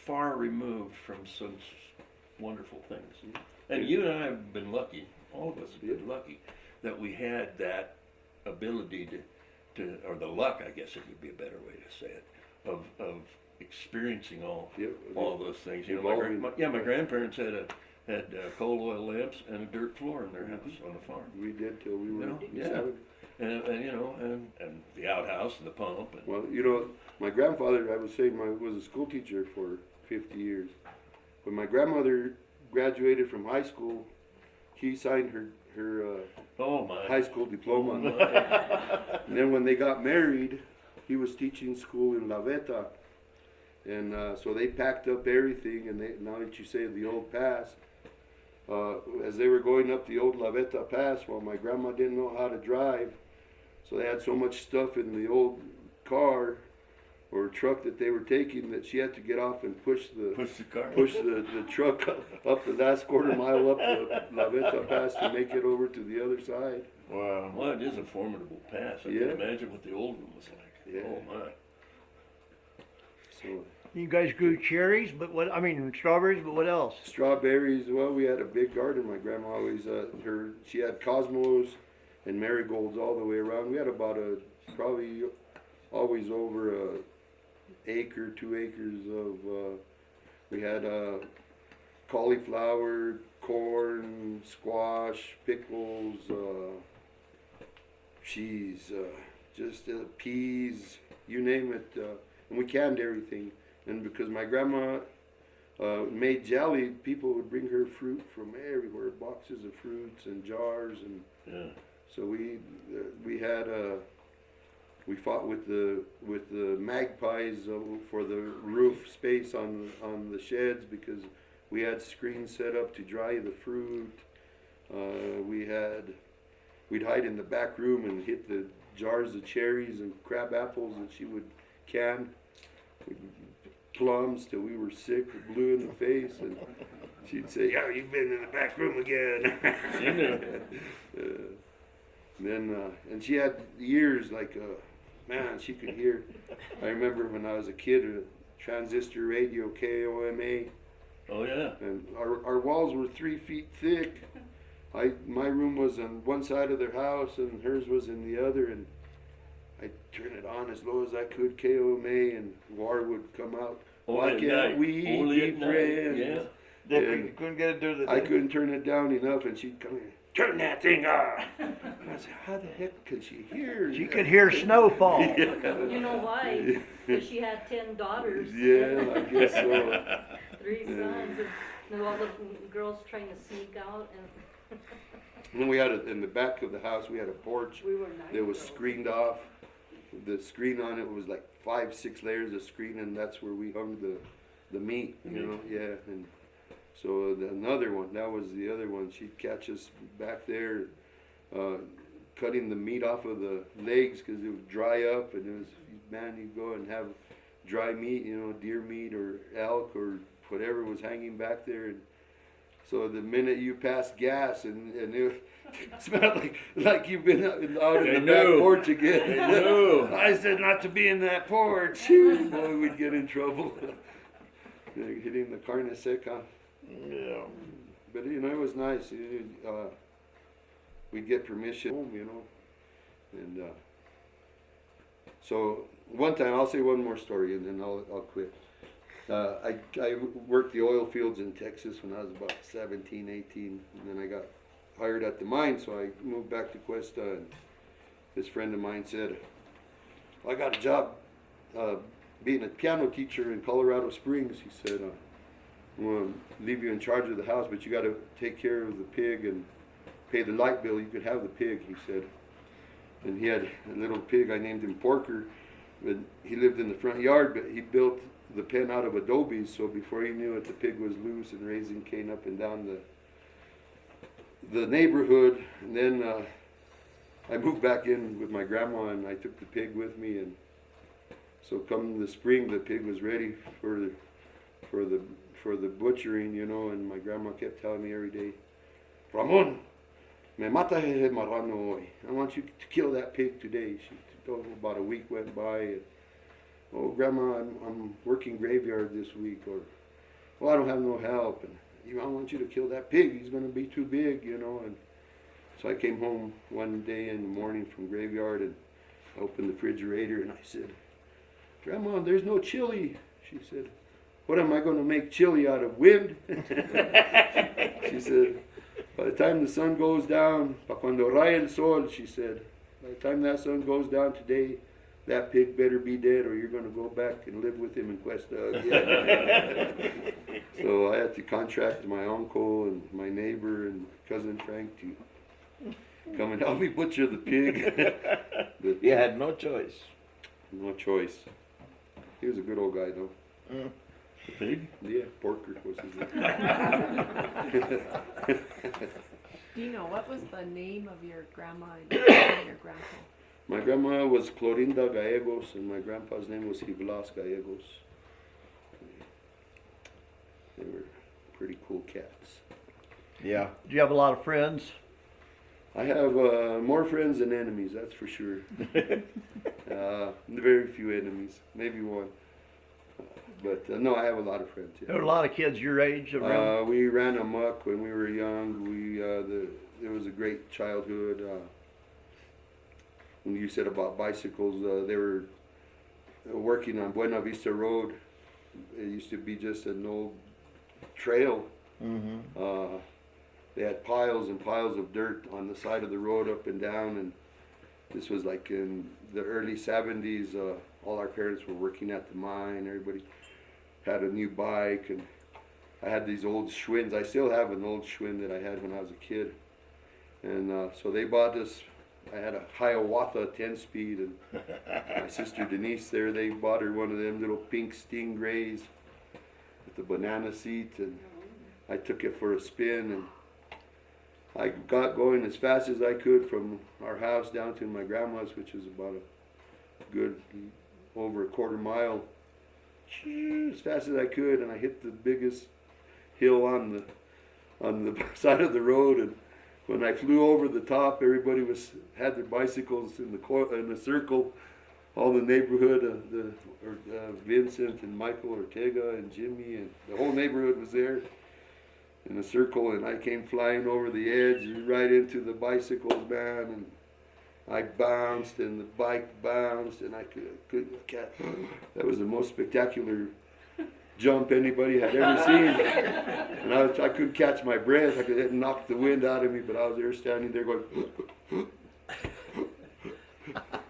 far removed from some wonderful things. And you and I have been lucky, all of us have been lucky, that we had that ability to or the luck, I guess it would be a better way to say it, of experiencing all those things. You know, my grandparents had coal oil lamps and a dirt floor in their house on the farm. We did till we were You know, 7. and you know, and the outhouse and the pump. And, Well, you know, my grandfather, I was saying, was a school teacher for 50 years. When my grandmother graduated from high school, he signed her oh my. high school diploma. Oh my. And then when they got married, he was teaching school in La Veta. And so they packed up everything, and now that you say the old pass, as they were going up the old La Veta pass, well, my grandma didn't know how to drive, so they had so much stuff in the old car or truck that they were taking that she had to get off and push the truck up the last quarter mile up the La Veta pass to make it over to the other side. Wow. Well, it is a formidable pass. I Yeah. can imagine what the old one was like. Yeah. Oh my. So You guys grew cherries, but strawberries, but what else? strawberries, well, we had a big garden. My grandma always, she had cosmos and marigolds all the way around. We had about probably always over a acre, 2 acres of, we had cauliflower, corn, squash, pickles, cheese, just peas, you name it. And we canned everything. And because my grandma made jelly, people would bring her fruit from everywhere, boxes of fruits and jars, and Yeah. so we had we fought with the magpies for the roof space on the sheds because we had screens set up to dry the fruit. We'd hide in the back room and hit the jars of cherries and crab apples that she would can. Plums till we were sick, blue in the face, and she'd say, "Yeah, you've been in the back room again." She knew. And she had ears like man, she could hear. I remember when I was a kid, a transistor radio, KOMA, Oh yeah. and our walls were 3 feet thick. My room was on one side of their house and hers was in the other, and I'd turn it on as low as I could, KOMA, and war would come out. Why Only at can't night. we Only be at night. friends? Yeah. They And couldn't get it through the I day. couldn't turn it down enough, and she'd come in, turn that thing off. And I said, how the heck could she hear? You could hear snowfall. You know why? Because she had 10 daughters. Yeah, I guess so. 3 sons, and all the girls trying to sneak out, and And then we had in the back of the house, we had a porch we were nice. that was screened off. The screen on it was like 5-6 layers of screen, and that's where we hung the meat, you know, yeah. And so another one, that was the other one. She'd catch us back there, cutting the meat off of the legs because it would dry up, and it was, man, you'd go and have dry meat, you know, deer meat or elk or whatever was hanging back there. And so the minute you passed gas and it smelled like you've been out in the back porch again. I know. I said not to be in that porch. Boy, we'd get in trouble. Hitting the carne seca. Yeah. But you know, it was nice. We'd get permission home, you know. And so one time, I'll say one more story and then I'll quit. I worked the oil fields in Texas when I was about 17, 18, and then I got hired at the mine, so I moved back to Questa, and this friend of mine said, I got a job being a piano teacher in Colorado Springs. He said, I'm going to leave you in charge of the house, but you got to take care of the pig and pay the light bill. You could have the pig, he said. And he had a little pig, I named him Porker, but he lived in the front yard, but he built the pen out of adobe, so before he knew it, the pig was loose and raising cane up and down the neighborhood. And then I moved back in with my grandma, and I took the pig with me, and so come the spring, the pig was ready for the butchering, you know. And my grandma kept telling me every day, Ramon, me mata he marano hoy. I want you to kill that pig today. About a week went by, and oh, Grandma, I'm working graveyard this week, or, oh, I don't have no help, and I want you to kill that pig. He's going to be too big, you know. And so I came home one day in the morning from graveyard, and I opened the refrigerator, and I said, Grandma, there's no chili. She said, what am I going to make chili out of, wind? She said, by the time the sun goes down, pa cuando rae el sol, she said, By the time that sun goes down today, that pig better be dead or you're gonna go back and live with him in Questa again. So I had to contract my uncle and my neighbor and cousin Frank to come and help me butcher the pig. But You had no choice. no choice. He was a good old guy though. The pig? Yeah, Porker was his name. Dino, what was the name of your grandma and your grandpa? My grandma was Clorinda Gallegos and my grandpa's name was Hiblas Gallegos. They were pretty cool cats. Yeah. Do you have a lot of friends? I have more friends than enemies, that's for sure. Very few enemies, maybe one. But no, I have a lot of friends. There Yeah. are a lot of kids your age around. We ran amok when we were young. There was a great childhood. When you said about bicycles, they were working on Buena Vista Road. It used to be just an old trail. Mm-hmm. They had piles and piles of dirt on the side of the road up and down, and this was like in the early 70s. All our parents were working at the mine. Everybody had a new bike, and I had these old Schwinn's. I still have an old Schwinn that I had when I was a kid. And so they bought this. I had a Hiawatha 10-speed, and my sister Denise there, they bought her one of them little pink Stingrays with the banana seat, and I took it for a spin, and I got going as fast as I could from our house down to my grandma's, which is about a good over a quarter mile, as fast as I could, and I hit the biggest hill on the side of the road, and when I flew over the top, everybody had their bicycles in the circle. All the neighborhood, Vincent and Michael Ortega and Jimmy, and the whole neighborhood was there in a circle, and I came flying over the edge right into the bicycles, man, and I bounced, and the bike bounced, and I couldn't catch. That was the most spectacular jump anybody had ever seen. And I couldn't catch my breath. I could knock the wind out of me, but I was there standing there going.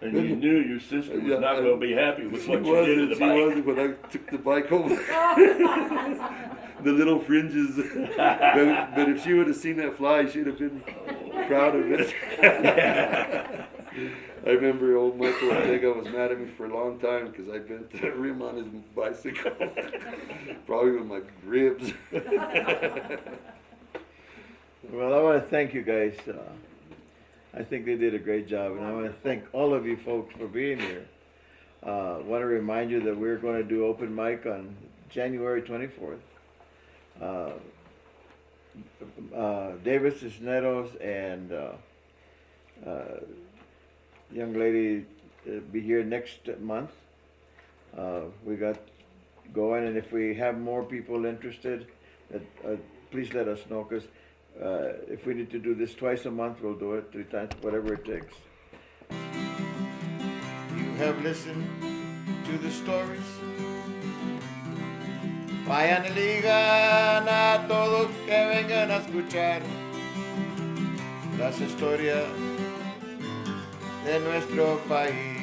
And you knew your sister was not going to be happy with what She you did to the she bike. wasn't when I took the bike over. The little fringes. But if she would have seen that fly, she'd have been proud of it. I remember old Michael Ortega was mad at me for a long time because I bent the rim on his bicycle. Probably with my ribs. Well, I want to thank you guys. I think they did a great job, and I want to thank all of you folks for being here. I want to remind you that we're going to do open mic on January 24th. Davis Cisneros and young lady be here next month. We got going, and if we have more people interested, please let us know, because if we need to do this twice a month, we'll do it 3 times, whatever it takes. You have listened to the stories. Vayan y digan a todos que vengan a escuchar las historias de nuestro país.